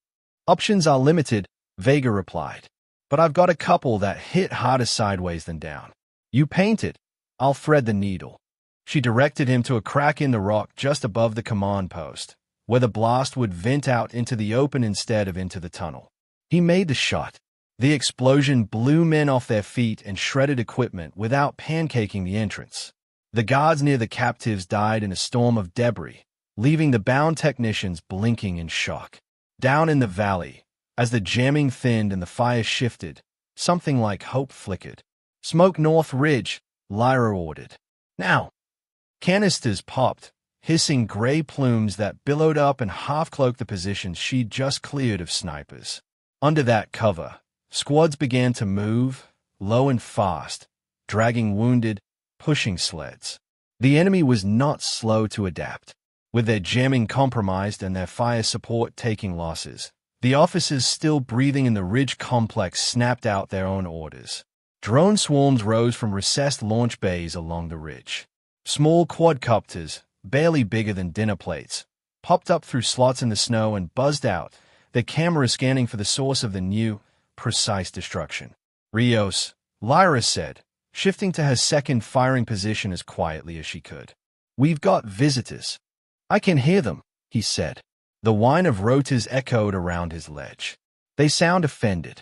Options are limited, Vega replied. But I've got a couple that hit harder sideways than down. You paint it. I'll thread the needle. She directed him to a crack in the rock just above the command post, where the blast would vent out into the open instead of into the tunnel. He made the shot. The explosion blew men off their feet and shredded equipment without pancaking the entrance. The guards near the captives died in a storm of debris, leaving the bound technicians blinking in shock. Down in the valley, as the jamming thinned and the fire shifted, something like hope flickered. Smoke North Ridge, Lyra ordered. Now! Canisters popped, hissing gray plumes that billowed up and half-cloaked the positions she'd just cleared of snipers. Under that cover, squads began to move, low and fast, dragging wounded, pushing sleds. The enemy was not slow to adapt. With their jamming compromised and their fire support taking losses, the officers still breathing in the ridge complex snapped out their own orders. Drone swarms rose from recessed launch bays along the ridge. Small quadcopters, barely bigger than dinner plates, popped up through slots in the snow and buzzed out, their cameras scanning for the source of the new, precise destruction. Rios, Lyra said, shifting to her second firing position as quietly as she could. We've got visitors. I can hear them, he said. The whine of rotors echoed around his ledge. They sound offended.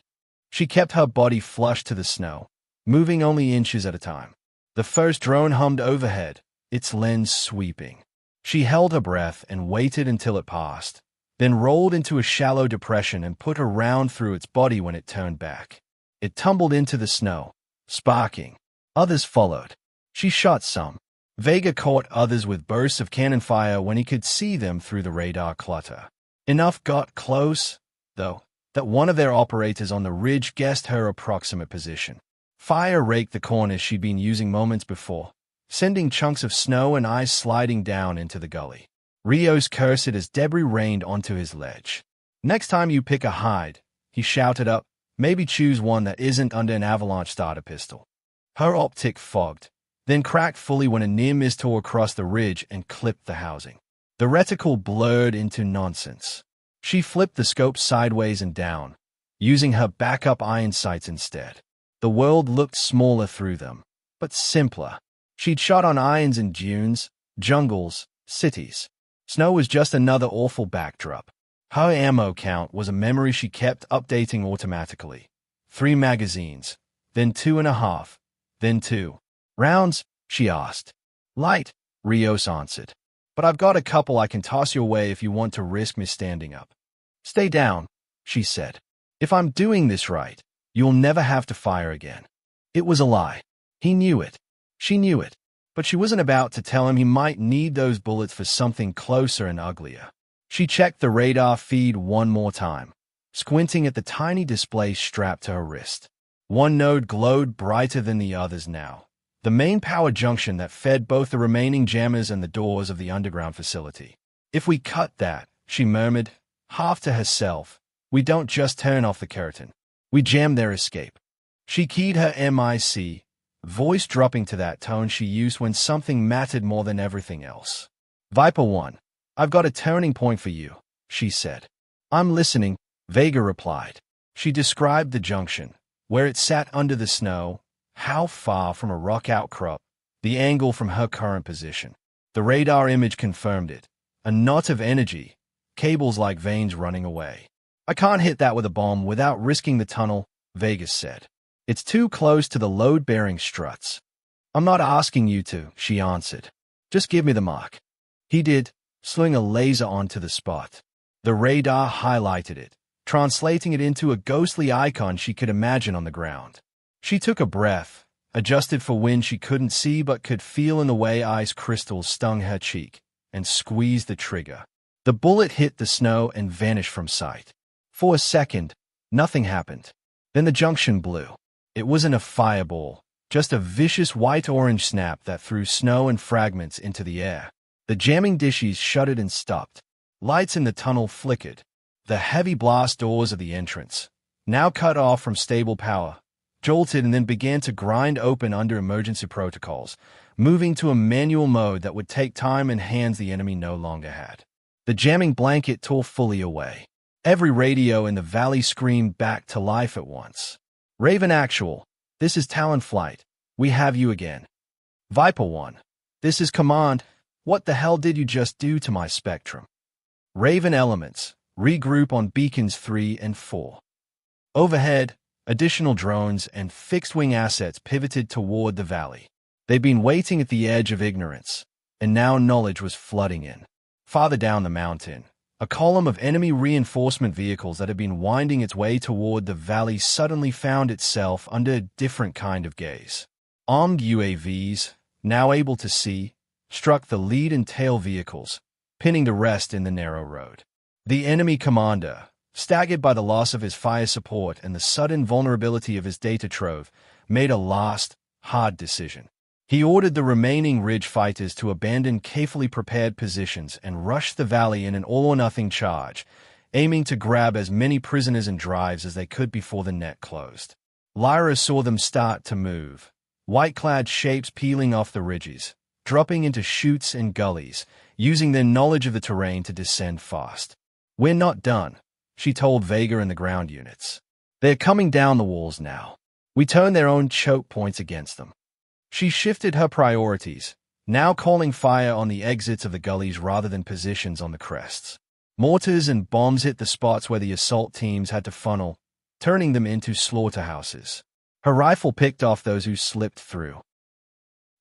She kept her body flush to the snow, moving only inches at a time. The first drone hummed overhead, its lens sweeping. She held her breath and waited until it passed, then rolled into a shallow depression and put her round through its body when it turned back. It tumbled into the snow, sparking. Others followed. She shot some. Vega caught others with bursts of cannon fire when he could see them through the radar clutter. Enough got close, though, that one of their operators on the ridge guessed her approximate position. Fire raked the corners she'd been using moments before, sending chunks of snow and ice sliding down into the gully. Rios cursed as debris rained onto his ledge. Next time you pick a hide, he shouted up, maybe choose one that isn't under an avalanche starter pistol. Her optic fogged, then cracked fully when a near miss tore across the ridge and clipped the housing. The reticle blurred into nonsense. She flipped the scope sideways and down, using her backup iron sights instead. The world looked smaller through them, but simpler. She'd shot on irons in dunes, jungles, cities. Snow was just another awful backdrop. Her ammo count was a memory she kept updating automatically. 3 magazines, then 2.5, then 2. Rounds? She asked. Light, Rios answered. But I've got a couple I can toss your way if you want to risk me standing up. Stay down, she said. If I'm doing this right, you'll never have to fire again. It was a lie. He knew it. She knew it. But she wasn't about to tell him he might need those bullets for something closer and uglier. She checked the radar feed one more time, squinting at the tiny display strapped to her wrist. One node glowed brighter than the others now. The main power junction that fed both the remaining jammers and the doors of the underground facility. If we cut that, she murmured, half to herself, we don't just turn off the curtain. We jam their escape. She keyed her MIC, voice dropping to that tone she used when something mattered more than everything else. Viper 1, I've got a turning point for you, she said. I'm listening, Vega replied. She described the junction, where it sat under the snow, how far from a rock outcrop, the angle from her current position. The radar image confirmed it. A knot of energy, cables like veins running away. I can't hit that with a bomb without risking the tunnel, Vegas said. It's too close to the load-bearing struts. I'm not asking you to, she answered. Just give me the mark. He did, slewing a laser onto the spot. The radar highlighted it, translating it into a ghostly icon she could imagine on the ground. She took a breath, adjusted for wind she couldn't see but could feel in the way ice crystals stung her cheek, and squeezed the trigger. The bullet hit the snow and vanished from sight. For a second, nothing happened. Then the junction blew. It wasn't a fireball, just a vicious white-orange snap that threw snow and fragments into the air. The jamming dishes shuddered and stopped. Lights in the tunnel flickered. The heavy blast doors of the entrance, now cut off from stable power, jolted and then began to grind open under emergency protocols, moving to a manual mode that would take time and hands the enemy no longer had. The jamming blanket tore fully away. Every radio in the valley screamed back to life at once. Raven Actual, this is Talon Flight. We have you again. Viper 1, this is Command. What the hell did you just do to my Spectrum? Raven Elements, regroup on beacons 3 and 4. Overhead, additional drones and fixed-wing assets pivoted toward the valley. They'd been waiting at the edge of ignorance, and now knowledge was flooding in. Farther down the mountain, a column of enemy reinforcement vehicles that had been winding its way toward the valley suddenly found itself under a different kind of gaze. Armed UAVs, now able to see, struck the lead and tail vehicles, pinning the rest in the narrow road. The enemy commander, staggered by the loss of his fire support and the sudden vulnerability of his data trove, made a last, hard decision. He ordered the remaining Ridge fighters to abandon carefully prepared positions and rush the valley in an all-or-nothing charge, aiming to grab as many prisoners and drives as they could before the net closed. Lyra saw them start to move, white-clad shapes peeling off the ridges, dropping into chutes and gullies, using their knowledge of the terrain to descend fast. "We're not done," she told Vega and the ground units. "They're coming down the walls now. We turn their own choke points against them." She shifted her priorities, now calling fire on the exits of the gullies rather than positions on the crests. Mortars and bombs hit the spots where the assault teams had to funnel, turning them into slaughterhouses. Her rifle picked off those who slipped through.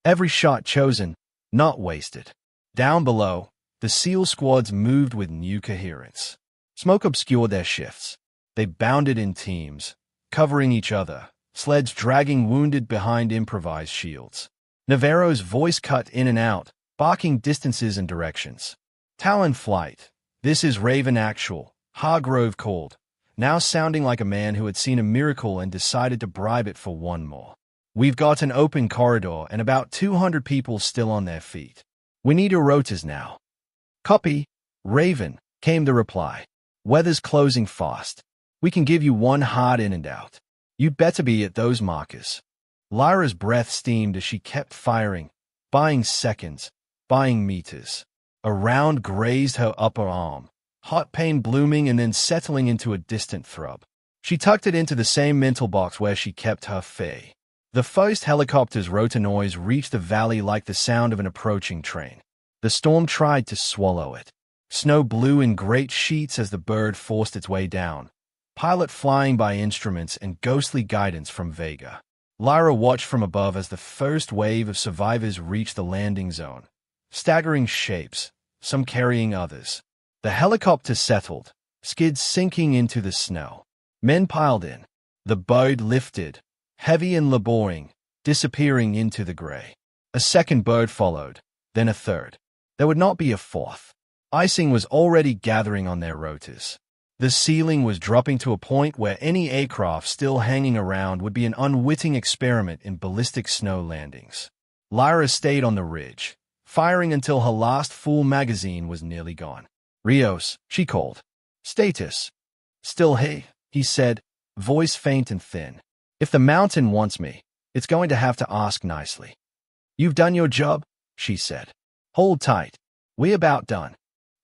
Every shot chosen, not wasted. Down below, the SEAL squads moved with new coherence. Smoke obscured their shifts. They bounded in teams, covering each other, sleds dragging wounded behind improvised shields. Navarro's voice cut in and out, barking distances and directions. "Talon Flight, this is Raven Actual," Hargrove called, now sounding like a man who had seen a miracle and decided to bribe it for one more. "We've got an open corridor and about 200 people still on their feet. We need your rotas now." "Copy, Raven," came the reply. "Weather's closing fast. We can give you one hard in and out. You'd better be at those markers." Lyra's breath steamed as she kept firing, buying seconds, buying meters. A round grazed her upper arm, hot pain blooming and then settling into a distant throb. She tucked it into the same mental box where she kept her fae. The first helicopter's rotor noise reached the valley like the sound of an approaching train. The storm tried to swallow it. Snow blew in great sheets as the bird forced its way down, pilot flying by instruments and ghostly guidance from Vega. Lyra watched from above as the first wave of survivors reached the landing zone, staggering shapes, some carrying others. The helicopter settled, skids sinking into the snow. Men piled in. The bird lifted, heavy and laboring, disappearing into the gray. A second bird followed, then a third. There would not be a fourth. Icing was already gathering on their rotors. The ceiling was dropping to a point where any aircraft still hanging around would be an unwitting experiment in ballistic snow landings. Lyra stayed on the ridge, firing until her last full magazine was nearly gone. "Rios," she called. "Status." "Still hey," he said, voice faint and thin. "If the mountain wants me, it's going to have to ask nicely." "You've done your job," she said. "Hold tight. We're about done."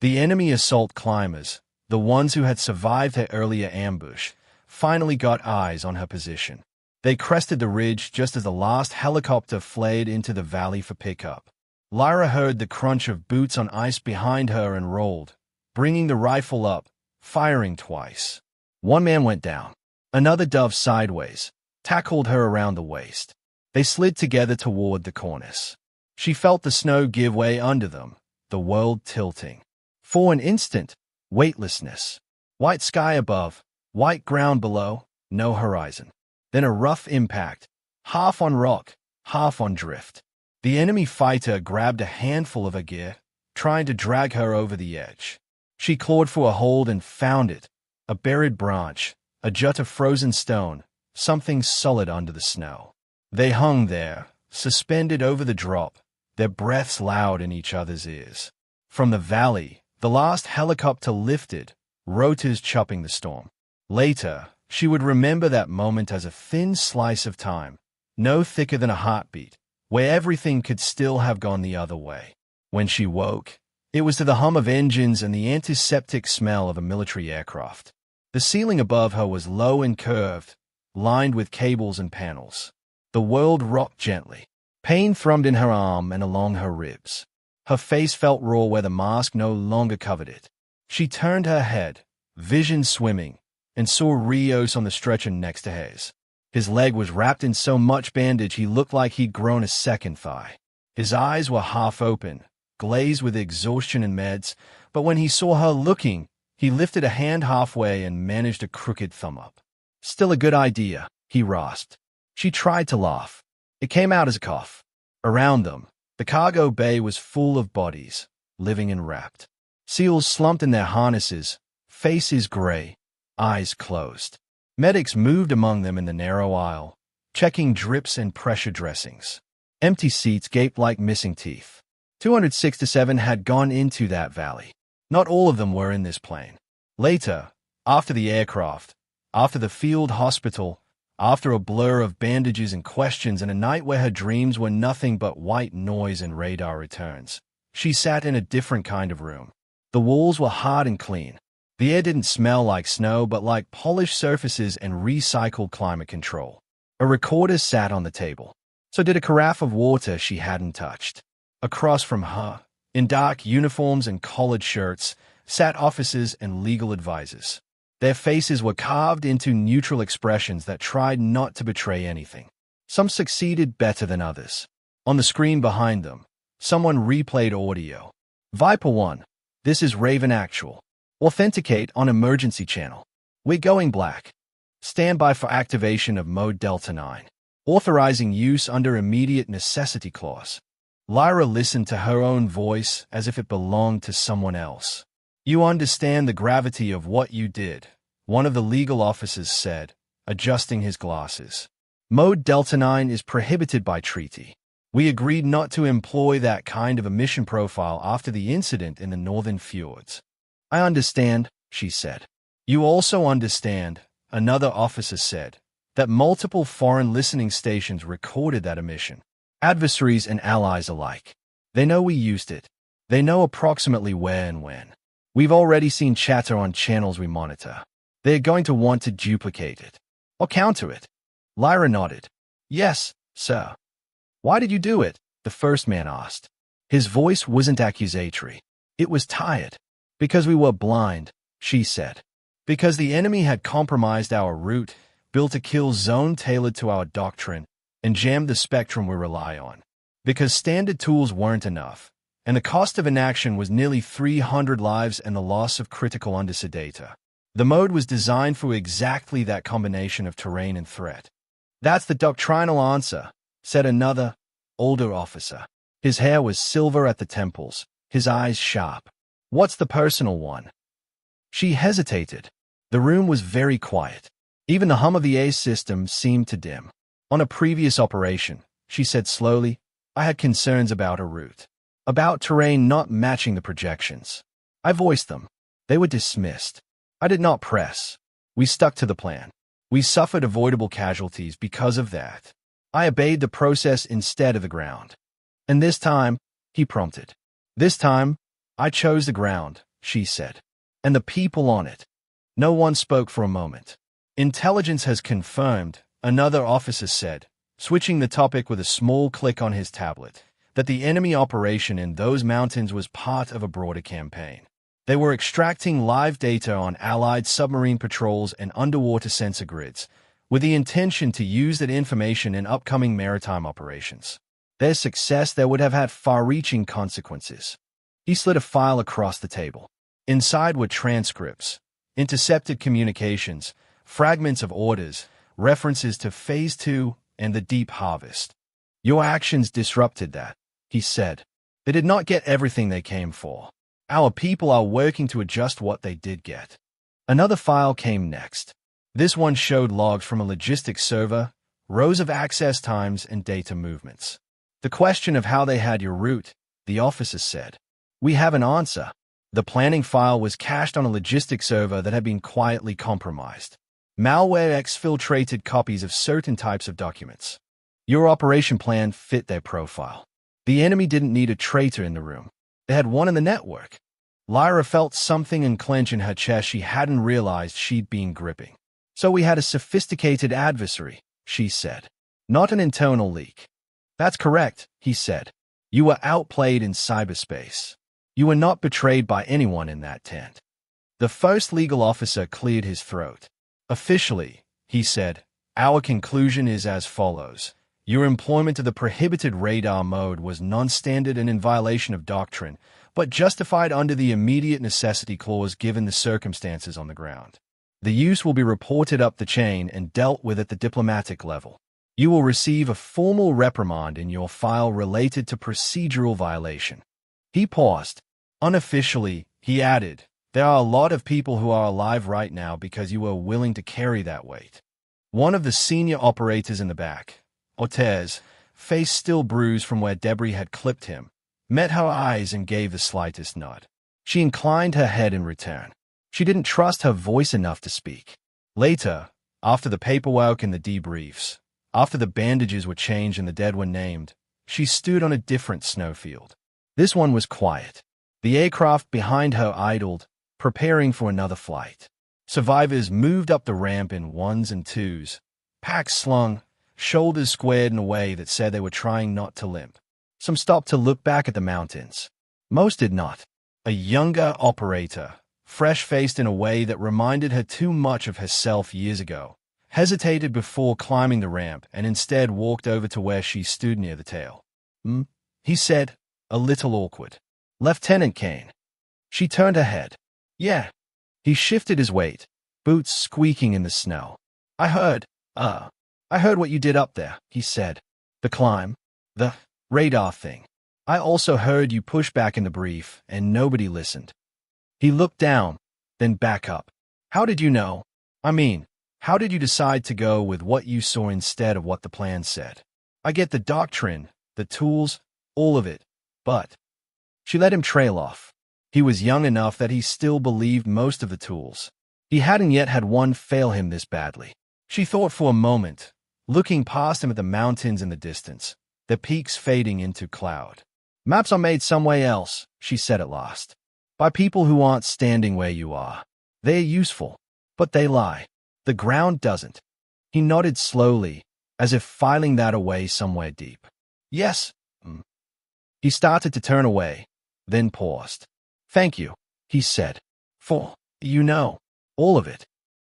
The enemy assault climbers, the ones who had survived her earlier ambush, finally got eyes on her position. They crested the ridge just as the last helicopter flared into the valley for pickup. Lyra heard the crunch of boots on ice behind her and rolled, bringing the rifle up, firing twice. One man went down. Another dove sideways, tackled her around the waist. They slid together toward the cornice. She felt the snow give way under them, the world tilting. For an instant, weightlessness. White sky above, white ground below, no horizon. Then a rough impact, half on rock, half on drift. The enemy fighter grabbed a handful of her gear, trying to drag her over the edge. She clawed for a hold and found it, a buried branch, a jut of frozen stone, something solid under the snow. They hung there, suspended over the drop, their breaths loud in each other's ears. From the valley, the last helicopter lifted, rotors chopping the storm. Later, she would remember that moment as a thin slice of time, no thicker than a heartbeat, where everything could still have gone the other way. When she woke, it was to the hum of engines and the antiseptic smell of a military aircraft. The ceiling above her was low and curved, lined with cables and panels. The world rocked gently. Pain thrummed in her arm and along her ribs. Her face felt raw where the mask no longer covered it. She turned her head, vision swimming, and saw Rios on the stretcher next to hers. His leg was wrapped in so much bandage he looked like he'd grown a second thigh. His eyes were half open, glazed with exhaustion and meds, but when he saw her looking, he lifted a hand halfway and managed a crooked thumb up. "Still a good idea," he rasped. She tried to laugh. It came out as a cough. Around them, the cargo bay was full of bodies, living and wrapped. SEALs slumped in their harnesses, faces gray, eyes closed. Medics moved among them in the narrow aisle, checking drips and pressure dressings. Empty seats gaped like missing teeth. 267 had gone into that valley. Not all of them were in this plane. Later, after the aircraft, after the field hospital, after a blur of bandages and questions and a night where her dreams were nothing but white noise and radar returns, she sat in a different kind of room. The walls were hard and clean. The air didn't smell like snow but like polished surfaces and recycled climate control. A recorder sat on the table. So did a carafe of water she hadn't touched. Across from her, in dark uniforms and collared shirts, sat officers and legal advisors. Their faces were carved into neutral expressions that tried not to betray anything. Some succeeded better than others. On the screen behind them, someone replayed audio. "Viper 1, this is Raven Actual. Authenticate on emergency channel. We're going black. Stand by for activation of mode Delta 9. Authorizing use under immediate necessity clause." Lyra listened to her own voice as if it belonged to someone else. "You understand the gravity of what you did," one of the legal officers said, adjusting his glasses. "Mode Delta 9 is prohibited by treaty. We agreed not to employ that kind of a mission profile after the incident in the northern fjords." "I understand," she said. "You also understand," another officer said, "that multiple foreign listening stations recorded that emission. Adversaries and allies alike. They know we used it. They know approximately where and when. We've already seen chatter on channels we monitor. They're going to want to duplicate it. Or counter it." Lyra nodded. "Yes, sir." "Why did you do it?" the first man asked. His voice wasn't accusatory. It was tired. "Because we were blind," she said. "Because the enemy had compromised our route, built a kill zone tailored to our doctrine, and jammed the spectrum we rely on. Because standard tools weren't enough, and the cost of inaction was nearly 300 lives and the loss of critical undersea data. The mode was designed for exactly that combination of terrain and threat." "That's the doctrinal answer," said another, older officer. His hair was silver at the temples, his eyes sharp. "What's the personal one?" She hesitated. The room was very quiet. Even the hum of the A system seemed to dim. "On a previous operation," she said slowly, "I had concerns about a route. About terrain not matching the projections. I voiced them. They were dismissed. I did not press. We stuck to the plan. We suffered avoidable casualties because of that. I obeyed the process instead of the ground. And this time," he prompted. "This time, I chose the ground," she said. "And the people on it." No one spoke for a moment. "Intelligence has confirmed," another officer said, switching the topic with a small click on his tablet, "that the enemy operation in those mountains was part of a broader campaign. They were extracting live data on Allied submarine patrols and underwater sensor grids, with the intention to use that information in upcoming maritime operations. Their success there would have had far-reaching consequences." He slid a file across the table. Inside were transcripts, intercepted communications, fragments of orders, references to Phase 2 and the Deep Harvest. Your actions disrupted that, he said. They did not get everything they came for. Our people are working to adjust what they did get. Another file came next. This one showed logs from a logistics server, rows of access times, and data movements. The question of how they had your route, the officer said. We have an answer. The planning file was cached on a logistics server that had been quietly compromised. Malware exfiltrated copies of certain types of documents. Your operation plan fit their profile. The enemy didn't need a traitor in the room. They had one in the network. Lyra felt something unclench in her chest she hadn't realized she'd been gripping. So we had a sophisticated adversary, she said. Not an internal leak. That's correct, he said. You were outplayed in cyberspace. You were not betrayed by anyone in that tent. The first legal officer cleared his throat. Officially, he said, our conclusion is as follows. Your employment of the prohibited radar mode was non-standard and in violation of doctrine, but justified under the immediate necessity clause given the circumstances on the ground. The use will be reported up the chain and dealt with at the diplomatic level. You will receive a formal reprimand in your file related to procedural violation. He paused. Unofficially, he added, there are a lot of people who are alive right now because you were willing to carry that weight. One of the senior operators in the back, Ortez, face still bruised from where debris had clipped him, met her eyes and gave the slightest nod. She inclined her head in return. She didn't trust her voice enough to speak. Later, after the paperwork and the debriefs, after the bandages were changed and the dead were named, she stood on a different snowfield. This one was quiet. The aircraft behind her idled, preparing for another flight. Survivors moved up the ramp in ones and twos, packs slung, shoulders squared in a way that said they were trying not to limp. Some stopped to look back at the mountains. Most did not. A younger operator, fresh-faced in a way that reminded her too much of herself years ago, hesitated before climbing the ramp and instead walked over to where she stood near the tail. He said, a little awkward. Lieutenant Kane. She turned her head. Yeah. He shifted his weight, boots squeaking in the snow. I heard what you did up there, he said. The climb. The radar thing. I also heard you push back in the brief, and nobody listened. He looked down, then back up. How did you know? I mean, how did you decide to go with what you saw instead of what the plan said? I get the doctrine, the tools, all of it, but... She let him trail off. He was young enough that he still believed most of the tools. He hadn't yet had one fail him this badly. She thought for a moment, looking past him at the mountains in the distance, the peaks fading into cloud. Maps are made somewhere else, she said at last. By people who aren't standing where you are. They're useful, but they lie. The ground doesn't. He nodded slowly, as if filing that away somewhere deep. Yes. He started to turn away, then paused. Thank you, he said. For, all of it.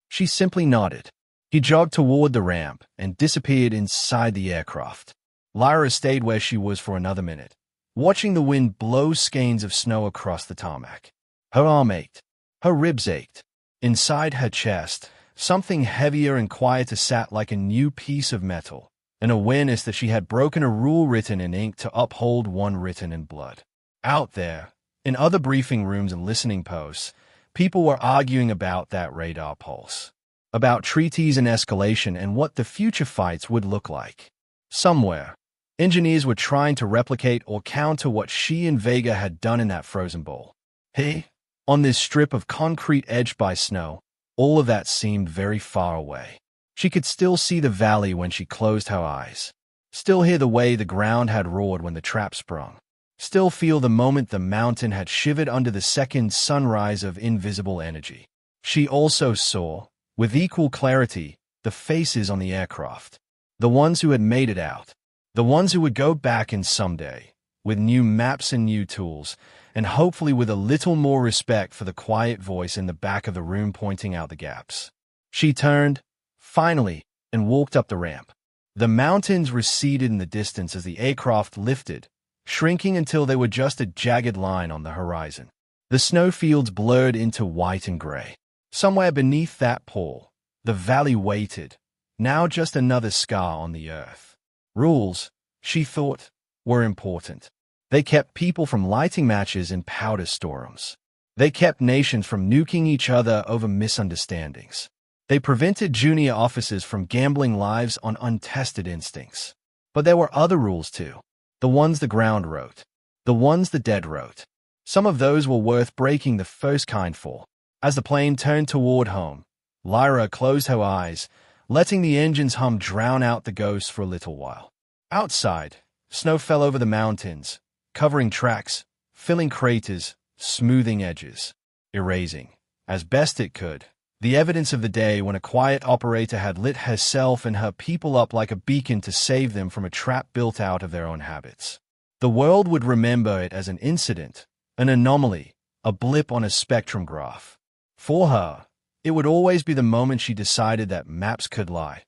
She simply nodded. He jogged toward the ramp and disappeared inside the aircraft. Lyra stayed where she was for another minute, watching the wind blow skeins of snow across the tarmac. Her arm ached. Her ribs ached. Inside her chest, something heavier and quieter sat like a new piece of metal, an awareness that she had broken a rule written in ink to uphold one written in blood. Out there, in other briefing rooms and listening posts, people were arguing about that radar pulse, about treaties and escalation and what the future fights would look like. Somewhere, engineers were trying to replicate or counter what she and Vega had done in that frozen bowl. Hey, on this strip of concrete edged by snow, all of that seemed very far away. She could still see the valley when she closed her eyes, still hear the way the ground had roared when the trap sprung, still feel the moment the mountain had shivered under the second sunrise of invisible energy. She also saw, with equal clarity, the faces on the aircraft, the ones who had made it out, the ones who would go back in someday, with new maps and new tools, and hopefully with a little more respect for the quiet voice in the back of the room pointing out the gaps. She turned, finally, and walked up the ramp. The mountains receded in the distance as the aircraft lifted, shrinking until they were just a jagged line on the horizon. The snowfields blurred into white and gray. Somewhere beneath that pall, the valley waited, now just another scar on the earth. Rules, she thought, were important. They kept people from lighting matches in powder storms. They kept nations from nuking each other over misunderstandings. They prevented junior officers from gambling lives on untested instincts. But there were other rules too. The ones the ground wrote. The ones the dead wrote. Some of those were worth breaking the first kind for. As the plane turned toward home, Lyra closed her eyes, letting the engine's hum drown out the ghosts for a little while. Outside, snow fell over the mountains, covering tracks, filling craters, smoothing edges, erasing, as best it could, the evidence of the day when a quiet operator had lit herself and her people up like a beacon to save them from a trap built out of their own habits. The world would remember it as an incident, an anomaly, a blip on a spectrum graph. For her, it would always be the moment she decided that maps could lie.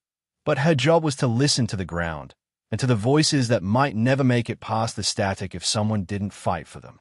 But her job was to listen to the ground, and to the voices that might never make it past the static if someone didn't fight for them.